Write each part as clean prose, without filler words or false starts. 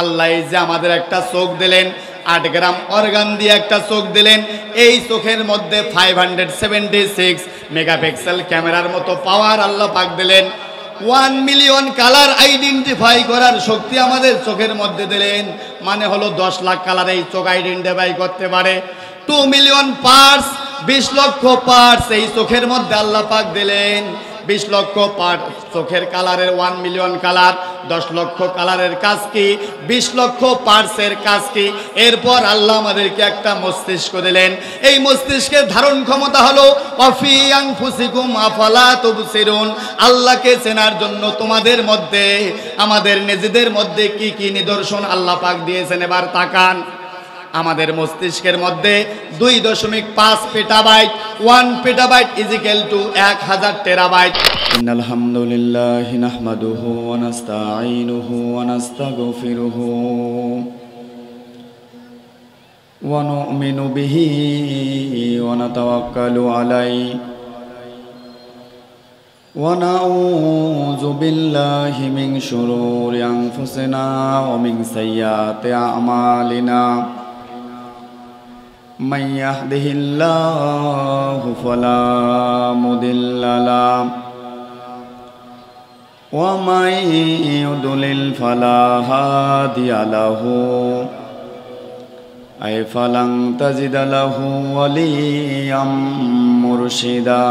আল্লাহ এই যে আমাদের একটা চোখ দিলেন, 8 গ্রাম অর্গান দিয়ে একটা চোখ দিলেন, এই চোখের মধ্যে 576 মেগাপিক্সেল ক্যামেরার মতো পাওয়ার আল্লাহ পাক দিলেন। 1 মিলিয়ন কালার আইডেন্টিফাই করার শক্তি আমাদের চোখের মধ্যে দিলেন, মানে হলো 10 লাখ কালার এই চোখ আইডেন্টিফাই করতে পারে। 2 মিলিয়ন পার্টস, 20 লক্ষ পার্টস এই চোখের মধ্যে আল্লাহ পাক দিলেন। 20 লক্ষ পার্ট চোখের কালারের 1 মিলিয়ন কালার, 10 লক্ষ কালারের কাজ কি, 20 লক্ষ পার্টসের কাজ কি। এরপর আল্লাহ আমাদেরকে একটা মস্তিষ্ক দিলেন। এই মস্তিষ্কের ধারণ ক্ষমতা হলো ওয়াফি আনফুসিকুম আফালা তুবসিরুন। আল্লাহকে চেনার জন্য তোমাদের মধ্যে, আমাদের নিজেদের মধ্যে কি কি নিদর্শন আল্লাহ পাক দিয়েছেন এবার তাকান। আমাদের মস্তিষ্কের মধ্যে 2.5 petabyte, 1 petabyte is equal to 1000 terabyte. ইন্নাল হামদুলিল্লাহি নাহমাদুহু ওয়া নাস্তাঈনুহু ওয়া নাস্তাগফিরুহু ওয়া নু'মিনু বিহি ওয়া নাতাওয়াক্কালু আলাইহি ওয়া নাউযু বিল্লাহি মিন শুরুরি আনফুসিনা ওয়া মিন সাইয়্যাতি আ'মালিনা। من يهده الله فلا مضل له ومن يضلل فلا هادي له أي فلن تجد له وليا مرشدا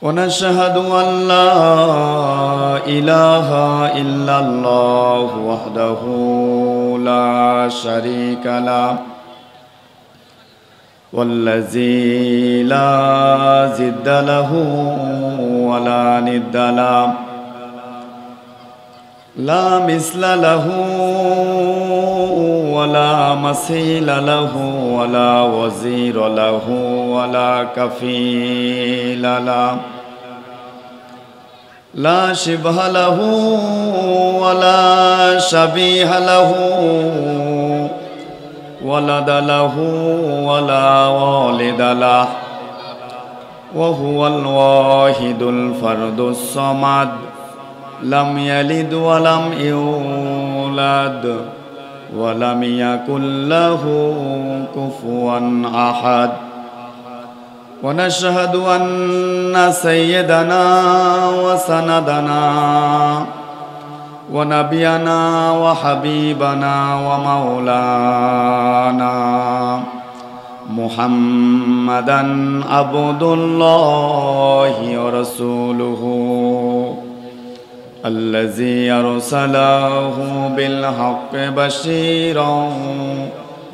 ونشهد أن لا إله إلا الله وحده لا شريك له والذي لا ضد له ولا ند له لا مثل له ولا مثيل له ولا وزير له ولا كفيل له لا شبه له ولا شبيه له ولد له ولا والد له وهو الواحد الفرد الصمد لم يلد ولم يولد ولم يكن له كفوا أحد ونشهد أن سيدنا وسندنا ونبينا وحبيبنا ومولانا محمدا عبد الله ورسوله الذي أرسله بالحق بشيرا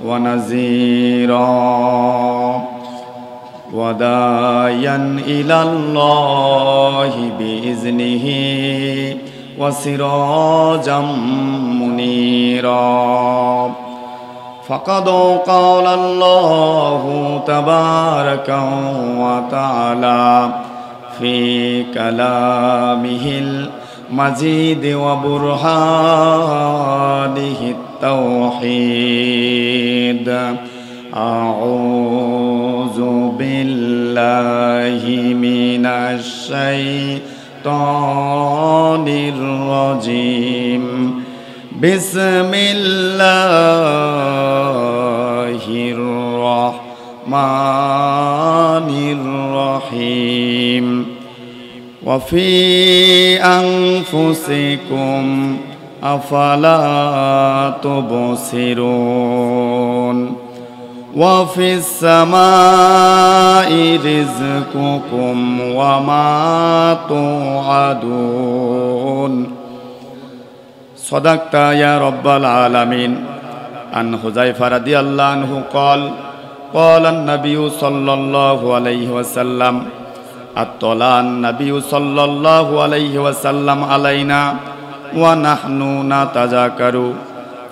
ونذيرا وداعيا إلى الله بإذنه وسراجا منيرا فقد قال الله تبارك وتعالى في كلامه المجيد وبرهانه التوحيد أعوذ بالله من الشيطان الرجيم بسم الله الرحمن الرحيم وفي أنفسكم أفلا تبصرون وفي السماء رزقكم وما توعدون صدقت يا رب العالمين. عن حذيفة رضي الله عنه قال قال النبي صلى الله عليه وسلم اطلع النبي صلى الله عليه وسلم علينا ونحن نتذاكر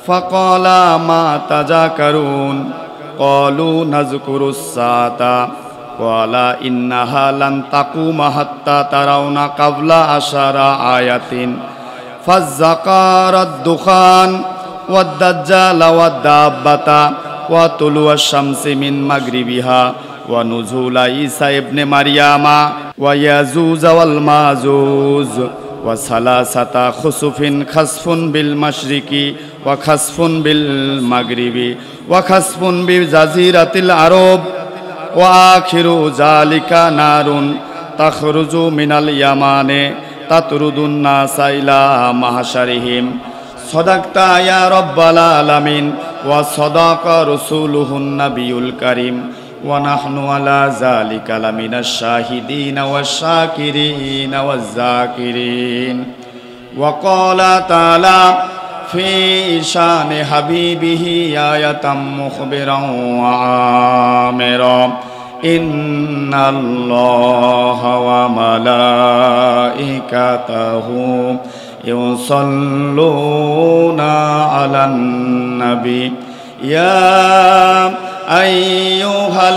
فقال ما تذاكرون قالوا نذكر الساعة قال إنها لن تقوم حتى ترون قبل 10 آيات فالزقار الدخان والدجال والدابة وطلوع الشمس من مغربها ونزول عيسى ابن مريم ويجوز والماجوج ওয়া সালাসাতা খুসুফিন খাসফুন বিল মাশরিকি ওয়া খাসফুন বিল মাগরিবি ওয়া খাসফুন বিজাজিরাতিল আরব ওয়া আখিরু যালিকা নারুন তাখরুজু মিনাল ইয়ামানে তাতরুদুন নাসা ইলা মাহশারিহিম সাদাকতা ইয়া রাব্বাল আলামিন ওয়া সাদাকা রাসূলুহুন নাবিয়ুল কারীম ওয়া নাহনু আলা যালিকা লামিনাশ শাহিদিনা ওয়াশ শাকিরিনা ওয়াজ যাকিরিন ওয়া ক্বালা তাআলা ফি শানি হাবিবিহি আয়াতাম মুখবিরান ওয়া আমিরা ইন্নাল্লাহা ওয়া মালাইকাতাহু ইউসাল্লুনা আলান নবী ইয়া আইয়ুহাল্লাযীনা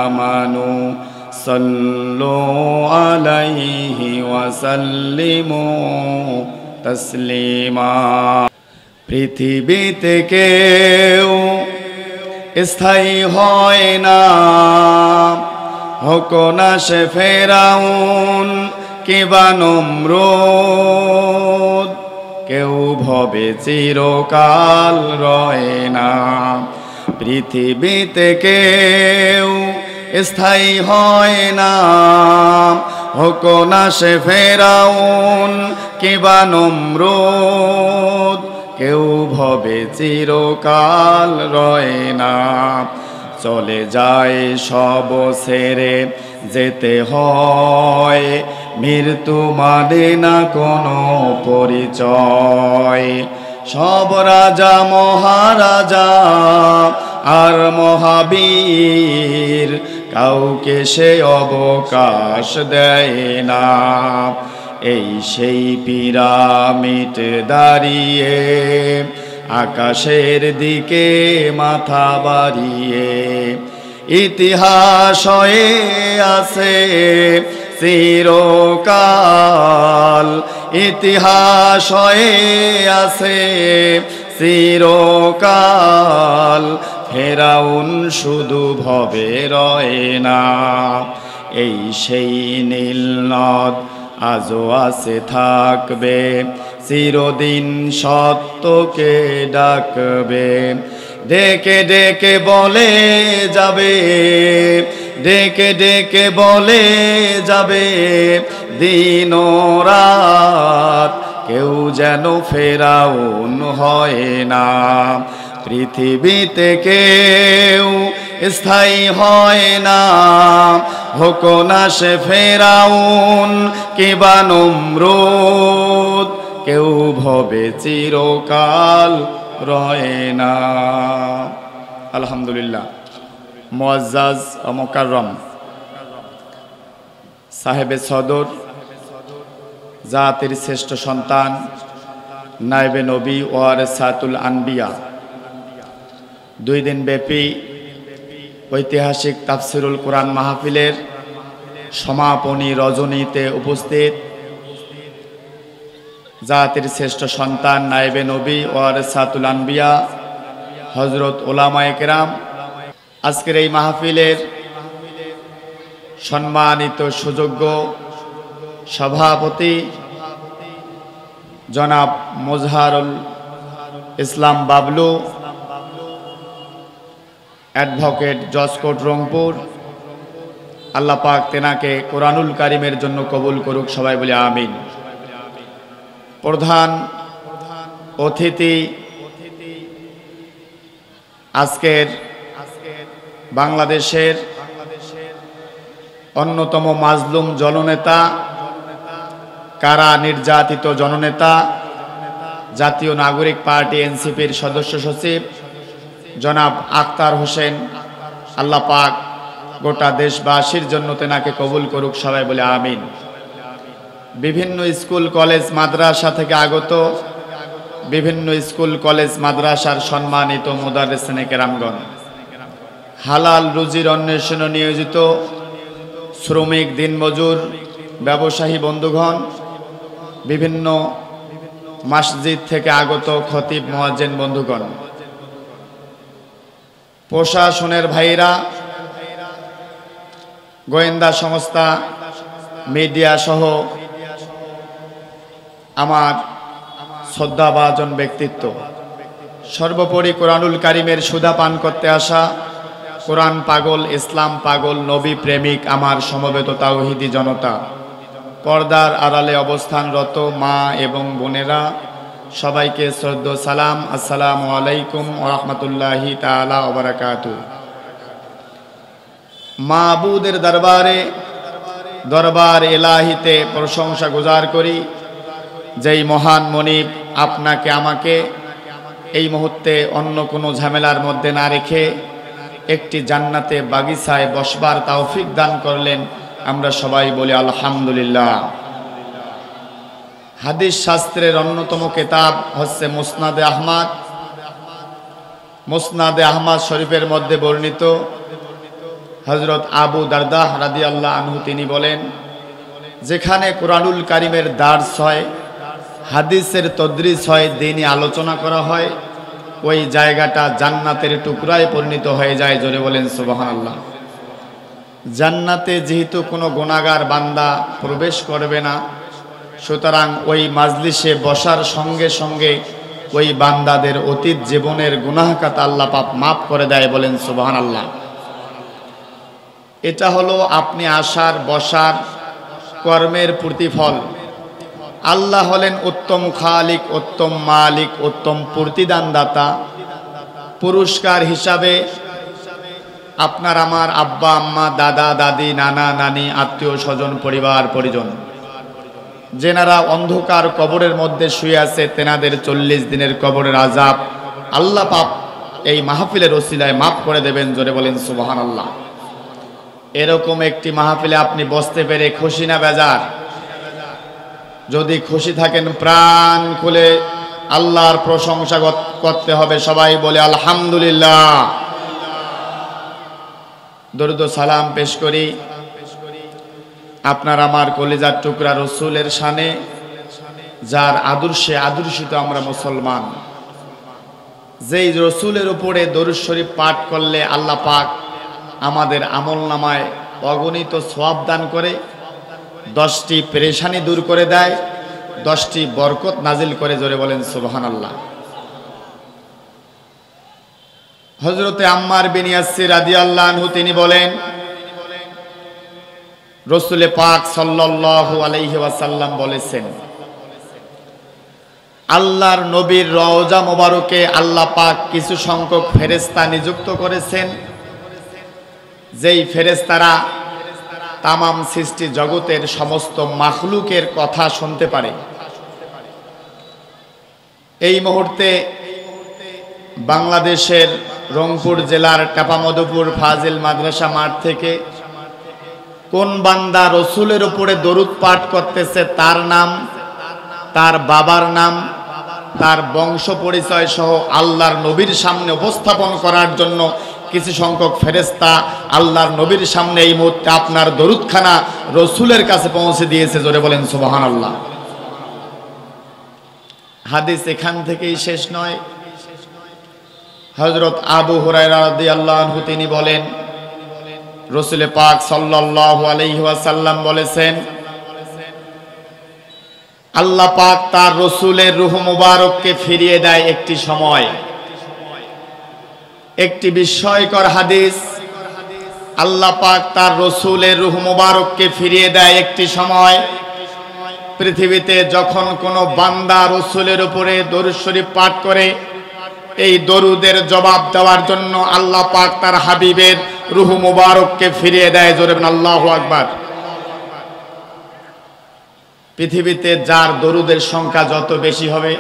আমানু সাল্লু আলাইহি ওয়া সাল্লিমু তাসলিমা। পৃথিবীতে কেউ স্থায়ী হয় না, হোক না সে ফেরাউন কিবা নমরুদ, কেউ ভবে চিরকাল রয় না। পৃথিবীতে কেউ স্থায়ী হয় না, হোক না সে ফেরাউন কিবা নমরুদ, কেউ ভবে চিরকাল রয় না। চলে যায় সব ছেড়ে যেতে হয়, মৃত্যু মানে না কোনো পরিচয়। সব রাজা মহারাজা আর মহাবীর, কাউকে সে অবকাশ দেয় না। এই সেই পিরামিড দাঁড়িয়ে আকাশের দিকে মাথা বাড়িয়ে, ইতিহাস হয়ে আছে চিরকাল, ইতিহাস হয়ে আছে চিরকাল। ফেরাউন শুধু ভবে রয় না। এই সেই নীল নদ আজও আছে থাকবে, চিরদিন সত্যকে ডাকবে। ডেকে ডেকে বলে যাবে, ডেকে ডেকে বলে যাবে দিন রাত, কেউ যেন ফেরাউন হয় না। পৃথিবীতে কেউ স্থায়ী হয় না, হোক না সে ফেরাউন কিবা নমরুদ, কেউ ভবে চিরকাল রয় না। আলহামদুলিল্লাহ। মুআজ্জাজ ও মুকাররম সাহেবে সদর, জাতির শ্রেষ্ঠ সন্তান, নায়েবে নবী ওয়ারিসাতুল আনবিয়া, 2 দিন ব্যাপী ঐতিহাসিক তাফসিরুল কোরআন মাহফিলের সমাপনী রজনীতে উপস্থিত জাতির শ্রেষ্ঠ সন্তান, নায়েবে নবী ওয়ারিসাতুল আনবিয়া, হযরত উলামায়ে কেরাম, আজকের এই মাহফিলের সম্মানিত সুযোগ্য সভাপতি জনাব মুজহারুল ইসলাম বাবলু, অ্যাডভোকেট জজ কোর্ট রংপুর, আল্লাহ পাক তেনাকে কোরআনুল কারীমের জন্য কবুল করুক, সবাই বলে আমিন। প্রধান অতিথি আজকের বাংলাদেশের অন্যতম মাজলুম জননেতা, কারা নির্যাতিত জননেতা, জাতীয় নাগরিক পার্টি এনসিপির সদস্য সচিব জনাব আখতার হোসেন, আল্লাহ পাক গোটা দেশবাসীর জন্য তেনাকে কবুল করুক, সবাই বলে আমিন। বিভিন্ন স্কুল কলেজ মাদ্রাসা থেকে আগত, বিভিন্ন স্কুল কলেজ মাদ্রাসার সম্মানিত মুদাররিসিনে কেরামগণ, হালাল রুজির অন্বেষণে নিয়োজিত শ্রমিক, দিনমজুর, ব্যবসায়ী বন্ধুগণ, বিভিন্ন মসজিদ থেকে আগত খতিব, মুয়াজ্জিন বন্ধুগণ, প্রশাসনের ভাইরা, গোয়েন্দা সংস্থা, মিডিয়া সহ আমার শ্রদ্ধাভাজন ব্যক্তিত্ব, সর্বোপরি কোরআনুল কারিমের সুধা পান করতে আসা কোরআন পাগল, ইসলাম পাগল, নবী প্রেমিক আমার সমবেত তাওহীদি জনতা, পর্দার আড়ালে অবস্থানরত মা এবং বোনেরা, সবাইকে শ্রদ্ধা সালাম, আসসালামু আলাইকুম ওয়া রাহমাতুল্লাহি তাআলা ওয়া বারাকাতুহু। মাবুদের দরবার এলাহিতে প্রশংসা গুজার করি, যেই মহান মনিব আপনাকে আমাকে এই মুহূর্তে অন্য কোনো ঝামেলার মধ্যে না রেখে একটি জান্নাতে বাগিচায় বসবার তৌফিক দান করলেন। আমরা সবাই বলি আলহামদুলিল্লাহ। হাদিস শাস্ত্রের অন্যতম কিতাব হচ্ছে মুসনাদে আহমদ। মুসনাদে আহমদ শরীফের মধ্যে বর্ণিত হযরত আবু দারদা রাদিয়াল্লাহু আনহু তিনি বলেন, যেখানে কোরআনুল কারিমের দার্স হয়, হাদিসের তদরিস হয়, দ্বীনি আলোচনা করা হয়, ওই জায়গাটা জান্নাতের টুকরায় পরিণত হয়ে যায়। জোরে বলেন সুবহানাল্লাহ। জান্নাতে যেহেতু কোনো গুনাহগার বান্দা প্রবেশ করবে না, সুতরাং ওই মাজলিসে বসার সঙ্গে সঙ্গে ওই বান্দাদের অতীত জীবনের গুনাহখাতা আল্লাহ পাক মাফ করে দেয়। বলেন সুবহানাল্লাহ। এটা হলো আপনি আসার বসার কর্মের প্রতিফল। আল্লাহ হলেন উত্তম খালিক, উত্তম মালিক, উত্তম প্রতিদানদাতা। পুরস্কার হিসাবে আপনার আমার আব্বা আম্মা, দাদা দাদি, নানা নানি, আত্মীয় স্বজন, পরিবার পরিজন, যেনারা অন্ধকার কবরের মধ্যে শুয়ে আছে, তেনাদের 40 দিনের কবরের আযাব আল্লাহ পাক এই মাহফিলের ওসিলায় মাফ করে দেবেন। জোরে বলেন সুবহানাল্লাহ। এরকম একটি মাহফিলে আপনি বসতে পেরে খুশি না বেজার? যদি খুশি থাকেন প্রাণ খুলে আল্লাহর প্রশংসা করতে হবে। সবাই বলে আলহামদুলিল্লাহ। দরুদ ও সালাম পেশ করি আপনার আমার কলিজার টুকরা রসুলের শানে, যার আদর্শে আদর্শিত আমরা মুসলমান। যেই রসুলের উপরে দরুদ শরীফ পাঠ করলে আল্লাহ পাক আমাদের আমল নামায় অগণিত সওয়াব দান করে, 10টি পেরেশানি দূর করে দেয়, 10টি বরকত নাজিল করে। জোরে বলেন সুবহানাল্লাহ। হযরতে আম্মার বিন ইয়াসির রাদিয়াল্লাহু আনহু তিনি বলেন, রাসূল পাক সাল্লাল্লাহু আলাইহি ওয়াসাল্লাম বলেছেন, আল্লাহর নবীর রওজা মোবারকে আল্লাহ পাক কিছু সংখ্যক ফেরেশতা নিযুক্ত করেছেন, যেই ফেরেশতারা তামাম সৃষ্টি জগতের সমস্ত মাখলুকের কথা শুনতে পারে। এই মুহূর্তে বাংলাদেশের রংপুর জেলার টাপামধুপুর ফাজিল মাদ্রাসা মাঠ থেকে কোন বান্দা রসুলের উপরে দরুদ পাঠ করতেছে, তার নাম, তার বাবার নাম, তার বংশ পরিচয় সহ আল্লাহর নবীর সামনে উপস্থাপন করার জন্য কিছু সংখ্যক ফেরেশতা আল্লাহর নবীর সামনে এই মুহূর্তে আপনার দরুদখানা রসুলের কাছে পৌঁছে দিয়েছে। জোরে বলেন সুবহানাল্লাহ। হাদিস এখান থেকেই শেষ নয়। হযরত আবু হুরায়রা রাদিয়াল্লাহু আনহু তিনি বলেন, রাসূল পাক সাল্লাল্লাহু আলাইহি ওয়াসাল্লাম বলেছেন, আল্লাহ পাক তার রসুলের রূহ মুবারককে ফিরিয়ে দেয় একটি সময়। একটি বিস্ময়কর হাদিস, আল্লাহ পাক তার রসুলের রূহ মুবারককে ফিরিয়ে দেয় একটি সময়। পৃথিবীতে যখন কোনো বান্দা রসুলের উপরে দরুদ শরীফ পাঠ করে, এই দরুদের জবাব দেওয়ার জন্য আল্লাহ পাক তার হাবিবের রূহ মুবারককে ফিরিয়ে দেয়। জোরে বলেন আল্লাহু আকবার। পৃথিবীতে যার দরুদের সংখ্যা যত বেশি হবে,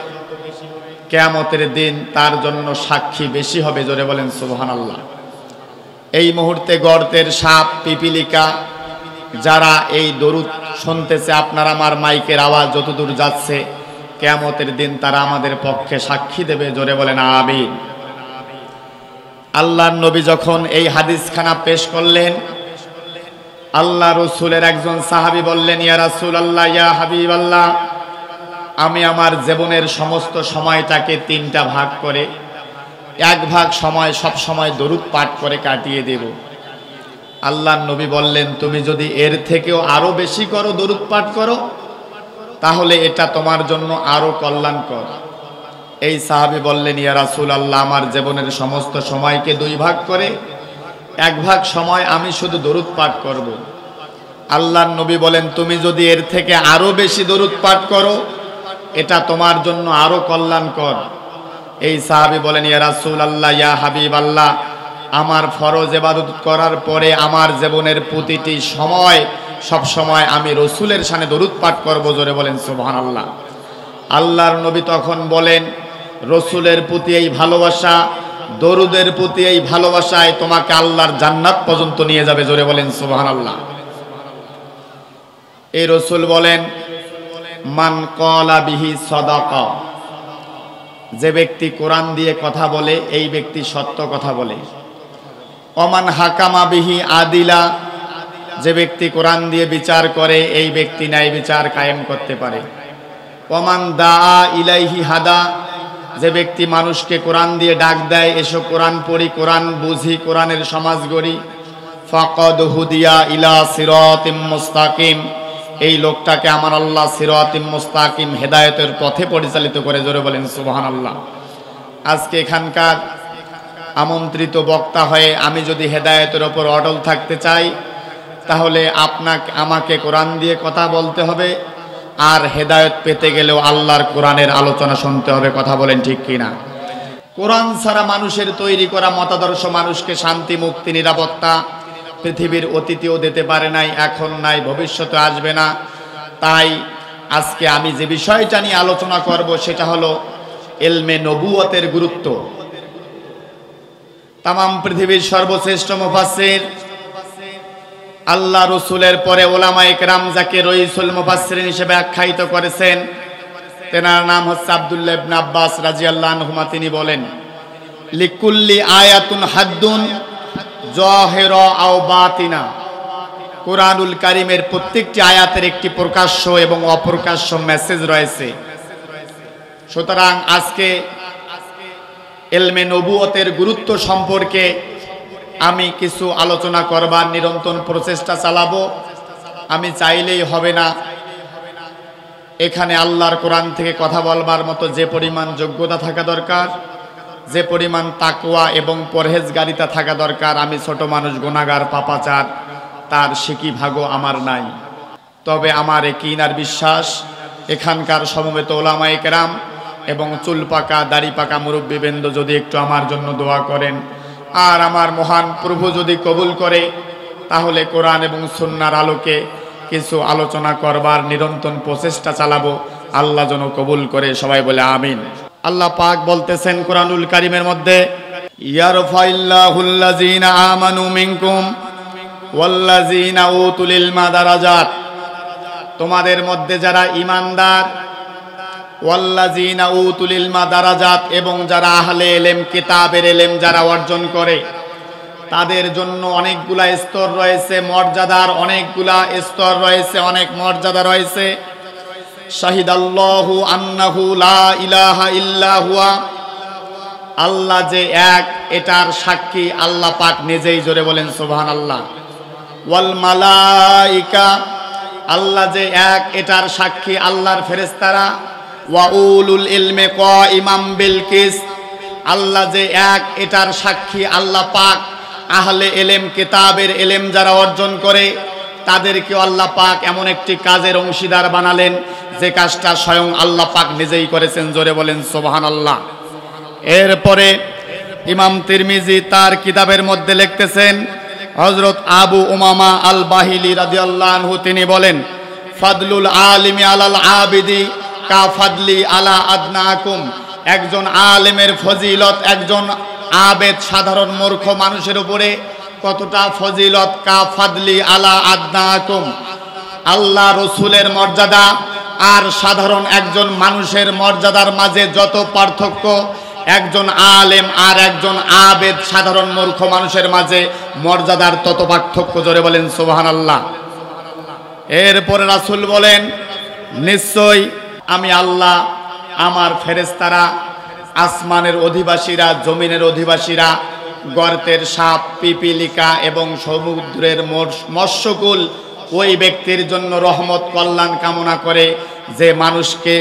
কিয়ামতের দিন তার জন্য সাক্ষী বেশি হবে। জোরে বলেন সুবহানাল্লাহ। এই মুহূর্তে গর্তের সাপ, পিপিলিকা যারা এই দরুদ শুনতেছে, আপনার আমার মাইকের আওয়াজ যতদূর যাচ্ছে, কিয়ামতের দিন তারা আমাদের পক্ষে সাক্ষী দেবে। জোরে বলেন আমিন। আল্লাহর নবী যখন এই হাদিসখানা পেশ করলেন, আল্লাহ রসুলের একজন সাহাবী বললেন, ইয়া রাসূলুল্লাহ, ইয়া হাবিবাল্লাহ, আমি আমার জীবনের সমস্ত সময়টাকে 3টা ভাগ করে 1 ভাগ সময় সব সময় দরুদ পাঠ করে কাটিয়ে দেব, আল্লাহর নবী বললেন, তুমি যদি এর থেকেও আরো বেশি করো, দরুদ পাঠ করো, তাহলে এটা তোমার জন্য আরো কল্যাণকর। এই সাহাবী বললেন, ইয়া রাসূলুল্লাহ, আমার জীবনের সমস্ত সময়কে দুই ভাগ করে এক ভাগ সময় আমি শুধু দরুদ পাঠ করব। আল্লাহর নবী বলেন, তুমি যদি এর থেকে আরো বেশি দরুদ পাঠ করো, এটা তোমার জন্য আরো কল্যাণকর। এই সাহাবী বলেন, ইয়া রাসূলুল্লাহ, ইয়া হাবিবাল্লাহ, আমার ফরজ ইবাদত করার পরে আমার জীবনের প্রতিটি সময়, সব সময় আমি রসুলের শানে দরুদ পাঠ করব। জোরে বলেন সুবহানাল্লাহ। আল্লাহর নবী তখন বলেন, রসুলের প্রতি এই ভালোবাসা, দরুদের প্রতি এই ভালোবাসায় তোমাকে আল্লাহর জান্নাত পর্যন্ত নিয়ে যাবে। জোরে বলেন সুবহানাল্লাহ। এই রসুল বলেন, মান ক্বালা বিহি সাদাকা, যে ব্যক্তি কোরআন দিয়ে কথা বলে এই ব্যক্তি সত্য কথা বলে। ওমান হাকামা বিহি আদিলা, যে ব্যক্তি কোরআন দিয়ে বিচার করে এই ব্যক্তি ন্যায় বিচার কায়েম করতে পারে। ওমান দাআ ইলাইহি হাদা, যে ব্যক্তি মানুষকে কোরআন দিয়ে ডাক দেয়, এসো কোরআন পড়ি, কোরআন বুঝি, কোরআনের সমাজ গড়ি। ফাকাদ হুদিয়া ইলা সিরাতিম মুস্তাকিম, এই লোকটাকে আমার আল্লাহ সিরাতিম মুস্তাকিম, হেদায়েতের পথে পরিচালিত করে। জোরে বলেন সুবহানাল্লাহ। আজকে এখানকার আমন্ত্রিত বক্তা হয়ে আমি যদি হেদায়েতের ওপর অটল থাকতে চাই, তাহলে আমাকে কোরআন দিয়ে কথা বলতে হবে, আর হেদায়েত পেতে গেলেও আল্লাহর কোরআনের আলোচনা শুনতে হবে। কথা বলেন ঠিক কিনা? কোরআন ছাড়া মানুষের তৈরি করা মতাদর্শ মানুষকে শান্তি, মুক্তি, নিরাপত্তা পৃথিবীর অতীতেও দিতে পারে নাই, এখন নাই, ভবিষ্যতে আসবে না। তাই আজকে আমি যে বিষয়টা নিয়ে আলোচনা করব সেটা হলো ইলমে নবুয়তের গুরুত্ব। তামাম পৃথিবীর সর্বশ্রেষ্ঠ মুফাসসির, আল্লাহ রসুলের পরে ওলামায়ে কেরাম যাকে রইসুল মুফাসসিরিন হিসেবে আখ্যায়িত করেছেন, তেনার নাম হচ্ছে আব্দুল্লাহ ইবনে আব্বাস রাদিয়াল্লাহু আনহুমা। তিনি বলেন, লিকুল্লি আয়াতুন হাদ্দুন জাহিরা আও বাতিনা, কুরআনুল কারীমের প্রত্যেকটি আয়াতের একটি প্রকাশ্য এবং অপ্রকাশ্য মেসেজ রয়েছে। সুতরাং আজকে ইলমে নবুয়তের গুরুত্ব সম্পর্কে আমি কিছু আলোচনা করবার নিরন্তর প্রচেষ্টা চালাবো। আমি চাইলেই হবে না, এখানে আল্লাহর কোরআন থেকে কথা বলবার মতো যে পরিমাণ যোগ্যতা থাকা দরকার, যে পরিমাণ তাকওয়া এবং পরহেজগারিতা থাকা দরকার, আমি ছোট মানুষ, গুনাহগার, পাপাচার, তার সিকি ভাগও আমার নাই। তবে আমার ইয়াকিন আর বিশ্বাস, এখানকার সমবেত ওলামায়ে কেরাম এবং চুল পাকা দাড়ি পাকা মুরব্বীবৃন্দ যদি একটু আমার জন্য দোয়া করেন, আর আমার মহান প্রভু যদি কবুল করে, তাহলে কোরআন এবং সুন্নাহর আলোকে কিছু আলোচনা করবার নিরন্তর প্রচেষ্টা চালাবো। আল্লাহ যেন কবুল করে। সবাই বলে আমিন। আল্লাহ পাক বলতেছেন কোরআনুল কারীমের মধ্যে, ইয়ারফাইল্লাহুল্লাযীনা আমানু মিনকুম ওয়াল্লাযীনা উতুল ইলমা দারাজাত, তোমাদের মধ্যে যারা ঈমানদার, ওয়াল্লাযীনা উতুল ইলমা দারাজাত, এবং যারা আহলে ইলম, কিতাবের ইলম যারা অর্জন করে, তাদের জন্য অনেকগুলা স্তর রয়েছে, মর্যাদার অনেকগুলা স্তর রয়েছে, অনেক মর্যাদা রয়েছে। শাহিদাল্লাহু আন্নাহু লা ইলাহা ইল্লা হুয়া, আল্লাহ যে এক এটার সাক্ষী আল্লাহ পাক নিজেই। জোরে বলেন সুবহানাল্লাহ। ওয়াল মালাইকা, আল্লাহ যে এক এটার সাক্ষী আল্লাহর ফেরেশতারা। ওয়া উলুল ইলমি কাইমাম বিল কিসত, আল্লাহ যে এক এটার সাক্ষী আল্লাহ পাক আহলে ইলম, কিতাবের ইলম যারা অর্জন করে তাদেরকে আল্লাহ পাক এমন একটি কাজের অংশীদার বানালেন যে কাজটা স্বয়ং আল্লাহ পাক নিজেই করেছেন। জোরে বলেন সুবহানাল্লাহ। এরপরে ইমাম তিরমিজি তার কিতাবের মধ্যে লিখতেছেন, হযরত আবু উমামা আল বাহিলি রাদিয়াল্লাহু আনহু তিনি বলেন, ফাদলুল আলিমি আলাল আবিদি কা ফাদলি আলা আদনাকুম, একজন আলেমের ফজিলত একজন আবেদ সাধারণ মূর্খ মানুষের উপরে কতটা ফজিলত, কা ফাদলি আলা আদনাকুম, আল্লাহ রসুলের মর্যাদা আর সাধারণ একজন মানুষের মর্যাদার মাঝে যত পার্থক্য, একজন আলেম আর একজন আবেদ সাধারণ মূর্খ মানুষের মাঝে মর্যাদার তত পার্থক্য। জোরে বলেন সুবহানাল্লাহ। এরপরে রাসূল বলেন, নিশ্চয় আমি আল্লাহ, আমার ফেরেশতারা, আসমানের অধিবাসীরা, জমিনের অধিবাসীরা গর্তের সাপ, পিপিলিকা এবং সমুদ্রের মৎস্যকুল ওই ব্যক্তির জন্য রহমত কল্যাণ কামনা করে যে মানুষকে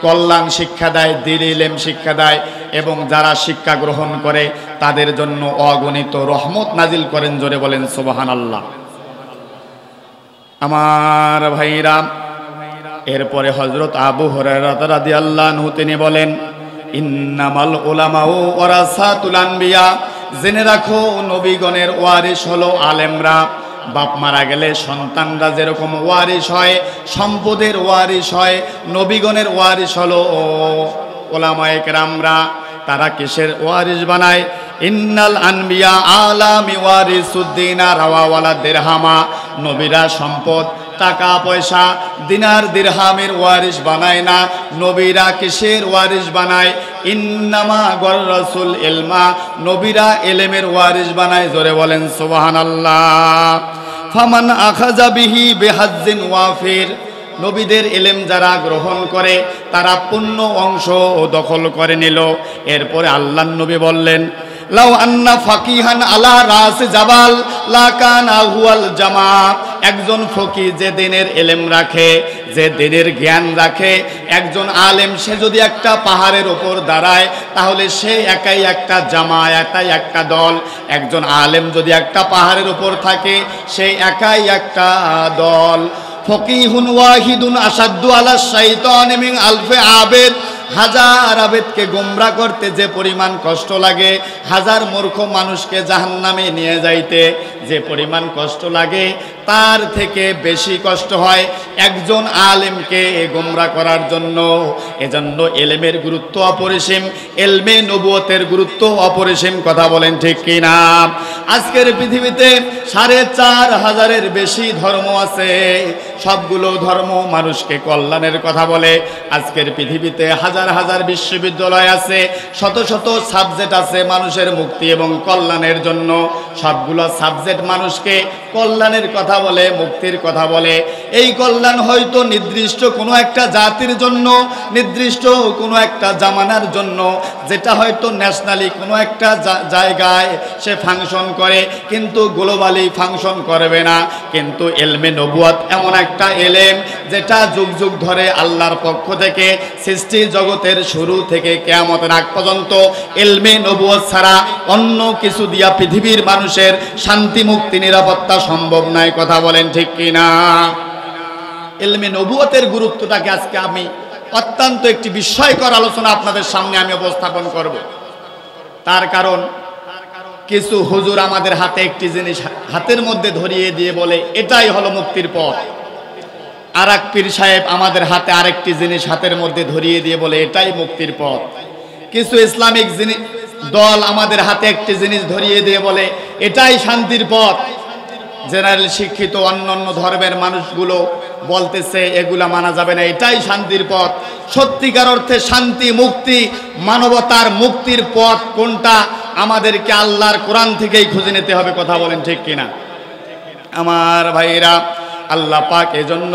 কল্যাণ শিক্ষা দেয়, দ্বীন ইলম শিক্ষা দেয় এবং যারা শিক্ষা গ্রহণ করে তাদের জন্য অগণিত রহমত নাজিল করেন। জোরে বলেন সুবহানাল্লাহ। আমার ভাইরা, এরপরে হযরত আবু হুরায়রা রাদিয়াল্লাহু আনহু তিনি বলেন, ইন্নামাল উলামাউ ওয়ারাসাতুল আনবিয়া, জেনে রাখো নবীগণের ওয়ারিস হলো আলেমরা। বাপ মারা গেলে সন্তানরা যেরকম ওয়ারিস হয়, সম্পদের ওয়ারিস হয়, নবীগণের ওয়ারিস হলো উলামায়ে কেরামরা। তারা কিসের ওয়ারিস বানায়? ইন্নাল আনবিয়া আলামি ওয়ারিসুদ্দিনা রাওয়াওয়ালা দিরহামা, নবীরা সম্পদ, টাকা পয়সা, দিনার দিরহামের ওয়ারিস বানায় না, নবীরা কিসের ওয়ারিস বানায়? ইন্নামা গররাসুল ইলমা, নবীরা ইলমের ওয়ারিস বানায়। জোরে বলেন সুবহানাল্লাহ। ফামান আখাযা বিহি বিহাজ্জিন ওয়াফির, নবীদের ইলম যারা গ্রহণ করে তারা পূর্ণ অংশ দখল করে নিল। এরপরে আল্লাহর নবী বললেন, লাউ আন্না ফাকিহান আলা রাস জাবাল লাকানা হুয়াল জামা, একজন ফকি যে দিনের ইলম রাখে, যে দিনের জ্ঞান রাখে, একজন আলেম সে যদি একটা পাহাড়ের উপর দাঁড়ায় তাহলে সে একাই একটা জামা, একাই একটা দল। একজন আলেম যদি একটা পাহাড়ের উপর থাকে সে একাই একটা দল। ফকিহুন ওয়াহিদুন আসাদ্দু আলা শাইতান মিন আলফে আবেদ, হাজার আবেদকে গোমরা করতে যে পরিমাণ কষ্ট লাগে, হাজার মূর্খ মানুষকে জাহান্নামে নিয়ে যাইতে যে পরিমাণ কষ্ট লাগে, তার থেকে বেশি কষ্ট হয় একজন আলেমকে গোমরা করার জন্য। এজন্য ইলমের গুরুত্ব অপরিসীম, ইলমে নবুয়তের গুরুত্ব অপরিসীম। কথা বলেন ঠিক কিনা? আজকের পৃথিবীতে ৪,৫০০-এর বেশি ধর্ম আছে, সবগুলো ধর্ম মানুষকে কল্যাণের কথা বলে। আজকের পৃথিবীতে হাজার হাজার বিশ্ববিদ্যালয় আছে, শত শত সাবজেক্ট আছে মানুষের মুক্তি এবং কল্যাণের জন্য। সবগুলো সাবজেক্ট মানুষকে কল্যাণের কথা বলে, মুক্তির কথা বলে। এই কল্যাণ হয়তো নির্দিষ্ট কোনো একটা জাতির জন্য, নির্দিষ্ট কোনো একটা জামানার জন্য, যেটা হয়তো ন্যাশনালি কোনো একটা জায়গায় সে ফাংশন করে, কিন্তু গ্লোবালি ফাংশন করবে না। কিন্তু ইলমে নবুয়ত এমন একটা ইলম যেটা যুগ যুগ ধরে আল্লাহর পক্ষ থেকে সৃষ্টি জগতের শুরু থেকে কিয়ামতের আগ পর্যন্ত ইলমে নবুয়ত ছাড়া অন্য কিছু দিয়া পৃথিবীর মানুষের শান্তি, মুক্তি, নিরাপত্তা সম্ভব নয়। কথা বলেন ঠিক কিনা? ইলমে নবুয়তের গুরুত্বটাকে আজকে আমি অত্যন্ত একটি বিস্ময়কর আলোচনা আপনাদের সামনে আমি উপস্থাপন করব। তার কারণ কিছু হুজুর আমাদের হাতে একটি জিনিস হাতের মধ্যে ধরিয়ে দিয়ে বলে এটাই হলো মুক্তির পথ। আর এক পীর সাহেব আমাদের হাতে আরেকটি জিনিস হাতের মধ্যে ধরিয়ে দিয়ে বলে এটাই মুক্তির পথ। কিছু ইসলামিক দল আমাদের হাতে একটি জিনিস ধরিয়ে দিয়ে বলে এটাই শান্তির পথ। জেনারেল শিক্ষিত অন্যান্য ধর্মের মানুষগুলো বলতেছে এগুলা মানা যাবে না, এটাই শান্তির পথ। সত্যিকার অর্থে শান্তি, মুক্তি, মানবতার মুক্তির পথ কোনটা আমাদেরকে আল্লাহর কোরআন থেকেই খুঁজে নিতে হবে। কথা বলেন ঠিক কিনা? আমার ভাইরা, আল্লাহ পাক এজন্য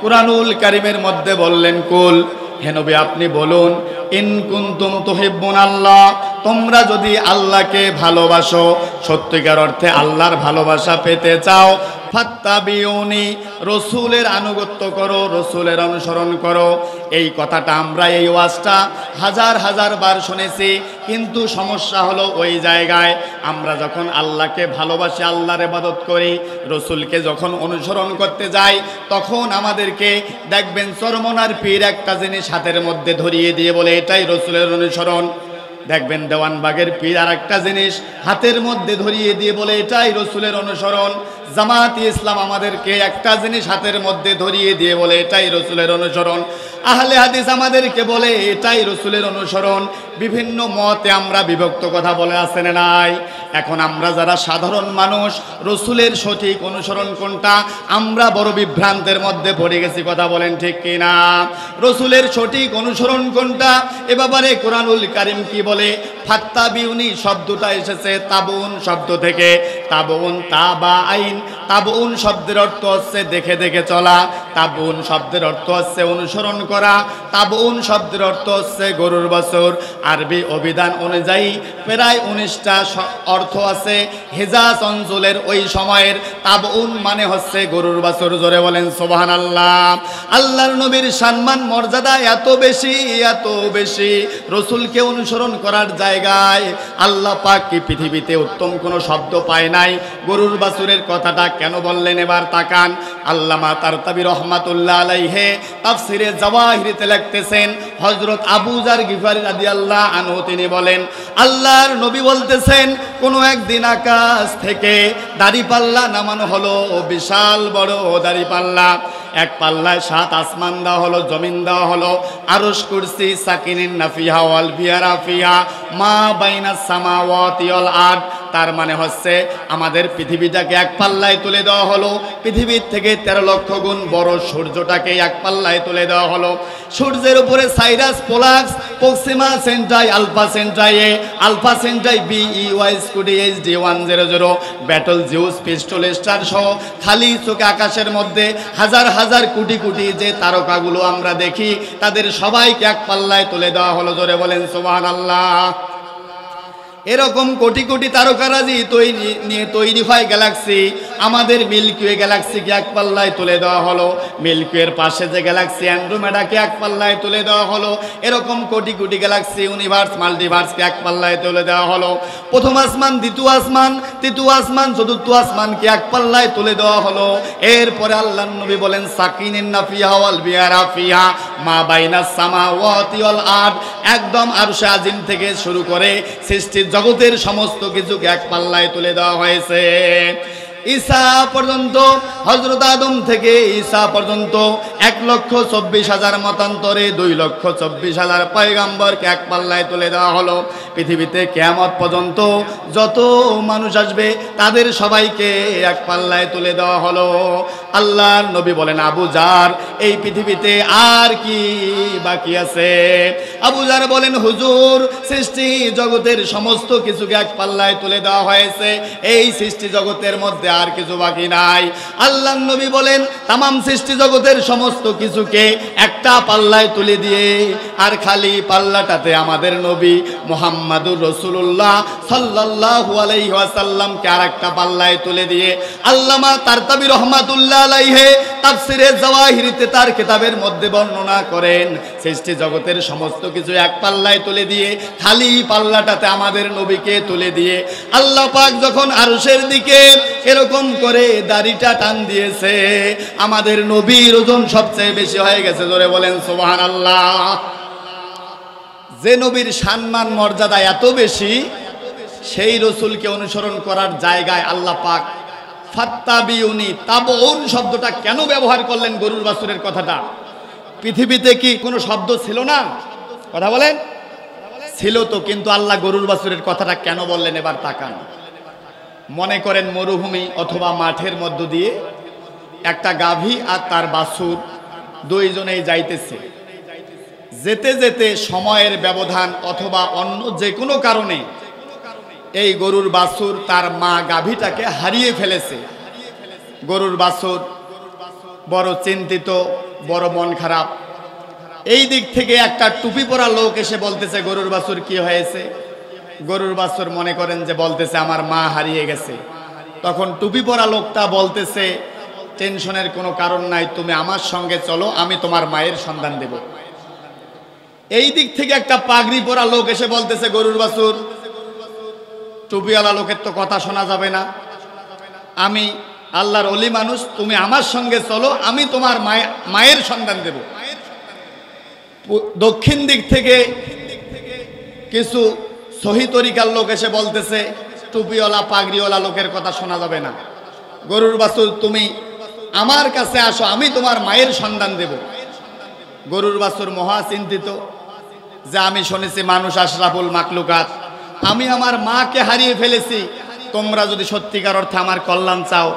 কুরআনুল কারীমের মধ্যে বললেন, কুল, হে নবী আপনি বলুন, ইন কুনতুম তুহিব্বুনাল্লাহ, তোমরা যদি আল্লাহকে ভালোবাসো, সত্যিকার অর্থে আল্লাহর ভালোবাসা পেতে চাও, ফাত্তাবিউনি, রসুলের আনুগত্য করো, রসুলের অনুসরণ করো। এই কথাটা আমরা এই ওয়াজটা হাজার হাজার বার শুনেছি, কিন্তু সমস্যা হলো ওই জায়গায় আমরা যখন আল্লাহকে ভালোবাসি, আল্লাহর ইবাদত করি, রসুলকে যখন অনুসরণ করতে যাই, তখন আমাদেরকে দেখবেন চরমনার পীর একটা জিনিস হাতের মধ্যে ধরিয়ে দিয়ে বলে এটাই রসুলের অনুসরণ। দেখবেন দেওয়ানবাগের পীর আর একটা জিনিস হাতের মধ্যে ধরিয়ে দিয়ে বলে এটাই রসুলের অনুসরণ। জামাত ইসলাম আমাদেরকে একটা জিনিস হাতের মধ্যে ধরিয়ে দিয়ে বলে এটাই রসুলের অনুসরণ। আহলে হাদিস আমাদেরকে বলে এটাই রসুলের অনুসরণ। বিভিন্ন মতে আমরা বিভক্ত কথা বলে আসেন নাই। এখন আমরা যারা সাধারণ মানুষ, রসুলের সঠিক অনুসরণ কোনটা আমরা বড় বিভ্রান্তের মধ্যে পড়ে গেছি। কথা বলেন ঠিক কিনা? রসুলের সঠিক অনুসরণ কোনটা এ ব্যাপারে কুরআনুল কারীম কি বলে? ফাত্তাবিউনি শব্দটা এসেছে তাবুন শব্দ থেকে। তাবুন, তাবা আইন, তাবউন শব্দের অর্থ হচ্ছে দেখে দেখে চলা, তাবউন শব্দের অর্থ হচ্ছে অনুসরণ করা, তাবউন শব্দের অর্থ হচ্ছে গরুর বছর। আরবি অভিধান অনুযায়ী প্রায় 19টা অর্থ আছে। হিজাজ অঞ্চলের ওই সময়ের তাবউন মানে হচ্ছে গরুর বছর। জোরে বলেন সুবহানাল্লাহ। আল্লাহর নবীর সম্মান মর্যাদা এত বেশি, এত বেশি, রসুলকে অনুসরণ করার জায়গায় আল্লাহ পাক কি পৃথিবীতে উত্তম কোনো শব্দ পায় নাই? গরুর বাছুরের কথাটা কেন বললেন? এবার তাকান। আল্লামা তারতাবি রহমাতুল্লাহ আলাইহি তাফসিরে জাওয়াহিরিতে লিখতেছেন, হযরত আবু যার গিফারি রাদিয়াল্লাহু আনহু তিনি বলেন, আল্লাহর নবী বলতেছেন, কোনো একদিন আকাশ থেকে দাড়িপাল্লা নামানো হলো, বিশাল বড় দাড়িপাল্লা। এক পাল্লায় 7 আসমান দেওয়া হলো, জমিন দেওয়া হলো, আরশ কুরসি সাকিনিন নাফিহা ওয়াল বিয়ারা ফিহা মা বাইনাস সামাওয়াতি ওয়াল আরদ। তার মানে হচ্ছে আমাদের পৃথিবীটাকে এক পাল্লায় তুলে দেওয়া হলো, পৃথিবীর থেকে 13 লক্ষ গুণ বড় সূর্যটাকে এক পাল্লায় তুলে দেওয়া হলো। সূর্যের উপরে Sirius, Pollux, Proxima Centauri, Alpha Centauri A, Alpha Centauri B U Y Scuti HD 100, Betelgeuse, Pistol Star সহ খালি চোখে আকাশের মধ্যে হাজার হাজার কোটি কোটি যে তারকাগুলো আমরা দেখি, তাদের সবাইকে এক পাল্লায় তুলে দেওয়া হলো। জোরে বলেন সুবহানাল্লাহ। এরকম কোটি কোটি তারকারাজি তৈরি হয় গ্যালাক্সি। আমাদের মিল্কি ওয়ে গ্যালাক্সিকে এক পাল্লায় তুলে দেওয়া হলো, মিল্কি ওয়ের পাশে যে গ্যালাক্সি অ্যান্ড্রোমেডাকে এক পাল্লায় তুলে দেওয়া হলো। এরকম কোটি কোটি গ্যালাক্সি, ইউনিভার্স, মাল্টিভার্সকে এক পাল্লায় তুলে দেওয়া হলো। প্রথম আসমান, দ্বিতীয় আসমান, তৃতীয় আসমান, চতুর্থ আসমানকে এক পাল্লায় তুলে দেওয়া হলো। এরপরে আল্লাহর নবী বলেন, সাকিনিন নাফিহা ওয়াল বিয়ারা ফিহা মা বাইনাস সামাওয়াতি ওয়াল আরদ। একদম আরশে আজিম থেকে শুরু করে সৃষ্টির জগতের সমস্ত কিছুকে এক পাল্লায় তুলে দেওয়া হয়েছে। ঈসা পর্যন্ত, হযরত আদম থেকে ঈসা পর্যন্ত 1,24,000 মতান্তরে 2,24,000 পয়গম্বরকে এক পাল্লায় তুলে দেওয়া হলো। পৃথিবীতে কিয়ামত পর্যন্ত যত মানুষ আসবে তাদের সবাইকে এক পাল্লায় তুলে দেওয়া হলো। আল্লাহর নবী বলেন, আবু জার, এই পৃথিবীতে আর কি বাকি আছে? আবু জার বলেন, হুজুর, সৃষ্টি জগতের সমস্ত কিছুকে এক পাল্লায় তুলে দেওয়া হয়েছে, এই সৃষ্টি জগতের মধ্যে আর কিছু বাকি নাই। আল্লাহর নবী বলেন, তামাম সৃষ্টি জগতের সমস্ত কিছুকে একটা পাল্লায় তুলে দিয়ে আর খালি পাল্লাটাতে আমাদের নবী মুহাম্মাদুর রাসূলুল্লাহ সাল্লাল্লাহু আলাইহি ওয়াসাল্লামকে আরেকটা পাল্লায় তুলে দিয়ে আল্লামা তারতাবি রহমাতুল্লাহ আলাইহি তাফসিরে জাওয়াহিরিতে তার কিতাবের মধ্যে বর্ণনা করেন, সৃষ্টি জগতের সমস্ত কিছু এক পাল্লায় তুলে দিয়ে খালি পাল্লাটাতে আমাদের নবীকে তুলে দিয়ে আল্লাহ পাক যখন আরশের দিকে এরকম করে দাড়িটা টান দিয়েছে, আমাদের নবীর ওজন সবচেয়ে বেশি হয়ে গেছে। জোরে বলেন সুবহানাল্লাহ। যে নবীর সম্মান মর্যাদা এত বেশি, সেই রসুলকে অনুসরণ করার জায়গায় আল্লাহ পাক ফাত্তাবিউনি, তাবউন শব্দটা কেন ব্যবহার করলেন? গরুর বাছুরের কথাটা পৃথিবীতে কি কোনো শব্দ ছিল না? কথা বলেন, ছিল তো, কিন্তু আল্লাহ গরুর বাছুরের কথাটা কেন বললেন? এবার তাকান। মনে করেন মরুভূমি অথবা মাঠের মধ্য দিয়ে একটা গাভী আর তার বাছুর দুইজনেই যাইতেছে। যেতে যেতে সময়ের ব্যবধান অথবা অন্য যে কোনো কারণে এই গরুর বাছুর তার মা গাভীটাকে হারিয়ে ফেলেছে। গরুর বাছুর বড় চিন্তিত, বড় মন খারাপ। এই দিক থেকে একটা টুপি পরা লোক এসে বলতেছে, গরুর বাছুর কি হয়েছে? গরুর বাছুর মনে করেন যে বলতেছে, আমার মা হারিয়ে গেছে। তখন টুপি পরা লোকটা বলতেছে, টেনশনের কোনো কারণ নাই, তুমি আমার সঙ্গে চলো, আমি তোমার মায়ের সন্ধান দেব। এই দিক থেকে একটা পাগড়ি পরা লোক এসে বলতেছে, গরুর বাছুর, টুপিওয়ালা লোকের তো কথা শোনা যাবে না, আমি আল্লাহর ওলি মানুষ, তুমি আমার সঙ্গে চলো, আমি তোমার মায়ের সন্ধান দেব। দক্ষিণ দিক থেকে কিছু সহি তরিকার লোক এসে বলতেছে, টুপিওয়ালা পাগড়িওয়ালা লোকের কথা শোনা যাবে না, গরুর বাছুর তুমি আমার কাছে আসো, আমি তোমার মায়ের সন্ধান দেব। গরুর বাছুর মহা চিন্তিত যে আমি শুনেছি মানুষ আশরাফুল মাকলুকাত, আমি আমার মাকে হারিয়ে ফেলেছি, তোমরা যদি সত্যিকার অর্থে আমার কল্যাণ চাও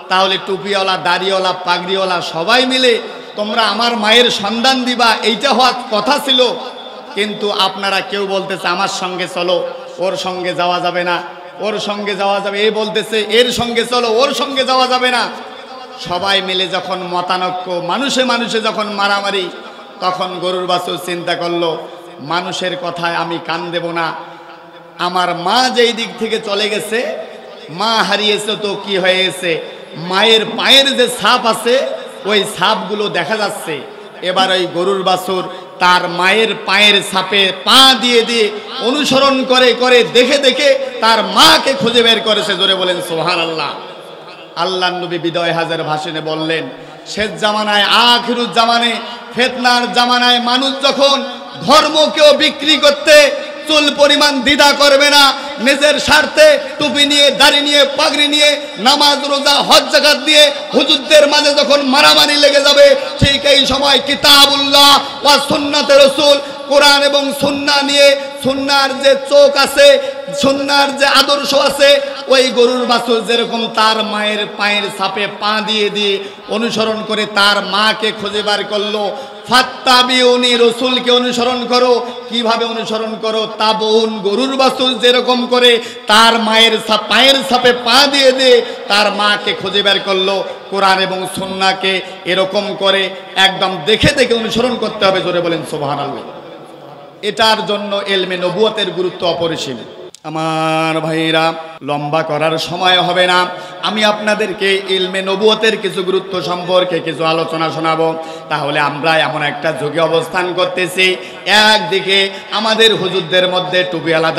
তাহলে টুপিওয়ালা, দাড়িওয়ালা, পাগড়িওয়ালা সবাই মিলে তোমরা আমার মায়ের সন্ধান দিবা, এইটা হওয়ার কথা ছিল। কিন্তু আপনারা কেউ বলতেছে আমার সঙ্গে চলো, ওর সঙ্গে যাওয়া যাবে না। ওর সঙ্গে যাওয়া যাবে, এই বলতেছে এর সঙ্গে চলো, ওর সঙ্গে যাওয়া যাবে না। সবাই মিলে যখন মতানৈক্য, মানুষে মানুষে যখন মারামারি, তখন গরুর বাছুর চিন্তা করলো মানুষের কথায় আমি কান দেব না। আমার মা যেই দিক থেকে চলে গেছে, মা হারিয়েছে তো কি হয়েছে, মায়ের পায়ের যে ছাপ আছে ওই ছাপগুলো দেখা যাচ্ছে। এবার ওই গরুর বাছুর তার মায়ের পায়ের ছাপে পা দিয়ে দিয়ে অনুসরণ করে করে দেখে দেখে তার মাকে খুঁজে বের করেছে। জোরে বলেন সুবহানাল্লাহ। আল্লাহর নবী বিদায় হাজার ভাষণে বললেন, শেষ জামানায়, আখিরুজ জামানে, ফিতনার জামানায় মানুষ যখন ধর্মকেও বিক্রি করতে চুল পরিমাণ দ্বিধা করবে না, নিজের স্বার্থে টুপি নিয়ে, দাড়ি নিয়ে, পাগড়ি নিয়ে, নামাজ রোজা হজ যাকাত দিয়ে হুজুরদের মাঝে যখন মারামারি লেগে যাবে, ঠিক এই সময় কিতাবুল্লাহ ওয়া সুন্নাতে রাসূল, কোরআন এবং সুন্নাহ নিয়ে, সুন্নাহর যে চোখ আছে, সুন্নাহর যে আদর্শ আছে, ওই গরুর বাছুর যেরকম তার মায়ের পায়ের ছাপে পা দিয়ে দিয়ে অনুসরণ করে তার মাকে খুঁজে বার করলো, ফাত্তাবিউনি, রাসূলকে অনুসরণ করো। কিভাবে অনুসরণ করো? তাবউন, গরুর বাছুর যেরকম করে তার মায়ের পায়ের ছাপে পা দিয়ে দিয়ে তার মাকে খুঁজে বের করলো, কোরআন এবং সুন্নাহকে এরকম করে একদম দেখে দেখে অনুসরণ করতে হবে। জোরে বলেন সুবহানাল্লাহ। এটার জন্য ইলমে নবুয়তের গুরুত্ব অপরিসীম। আমার ভাইরা, লম্বা করার সময় হবে না, আমি আপনাদেরকে ইলমে নবুয়তের কিছু গুরুত্ব সম্পর্কে কিছু আলোচনা শোনাবো। তাহলে আমরা এমন একটা যুগে অবস্থান করতেছি, একদিকে আমাদের হুজুরদের মধ্যে টুপিওয়ালা,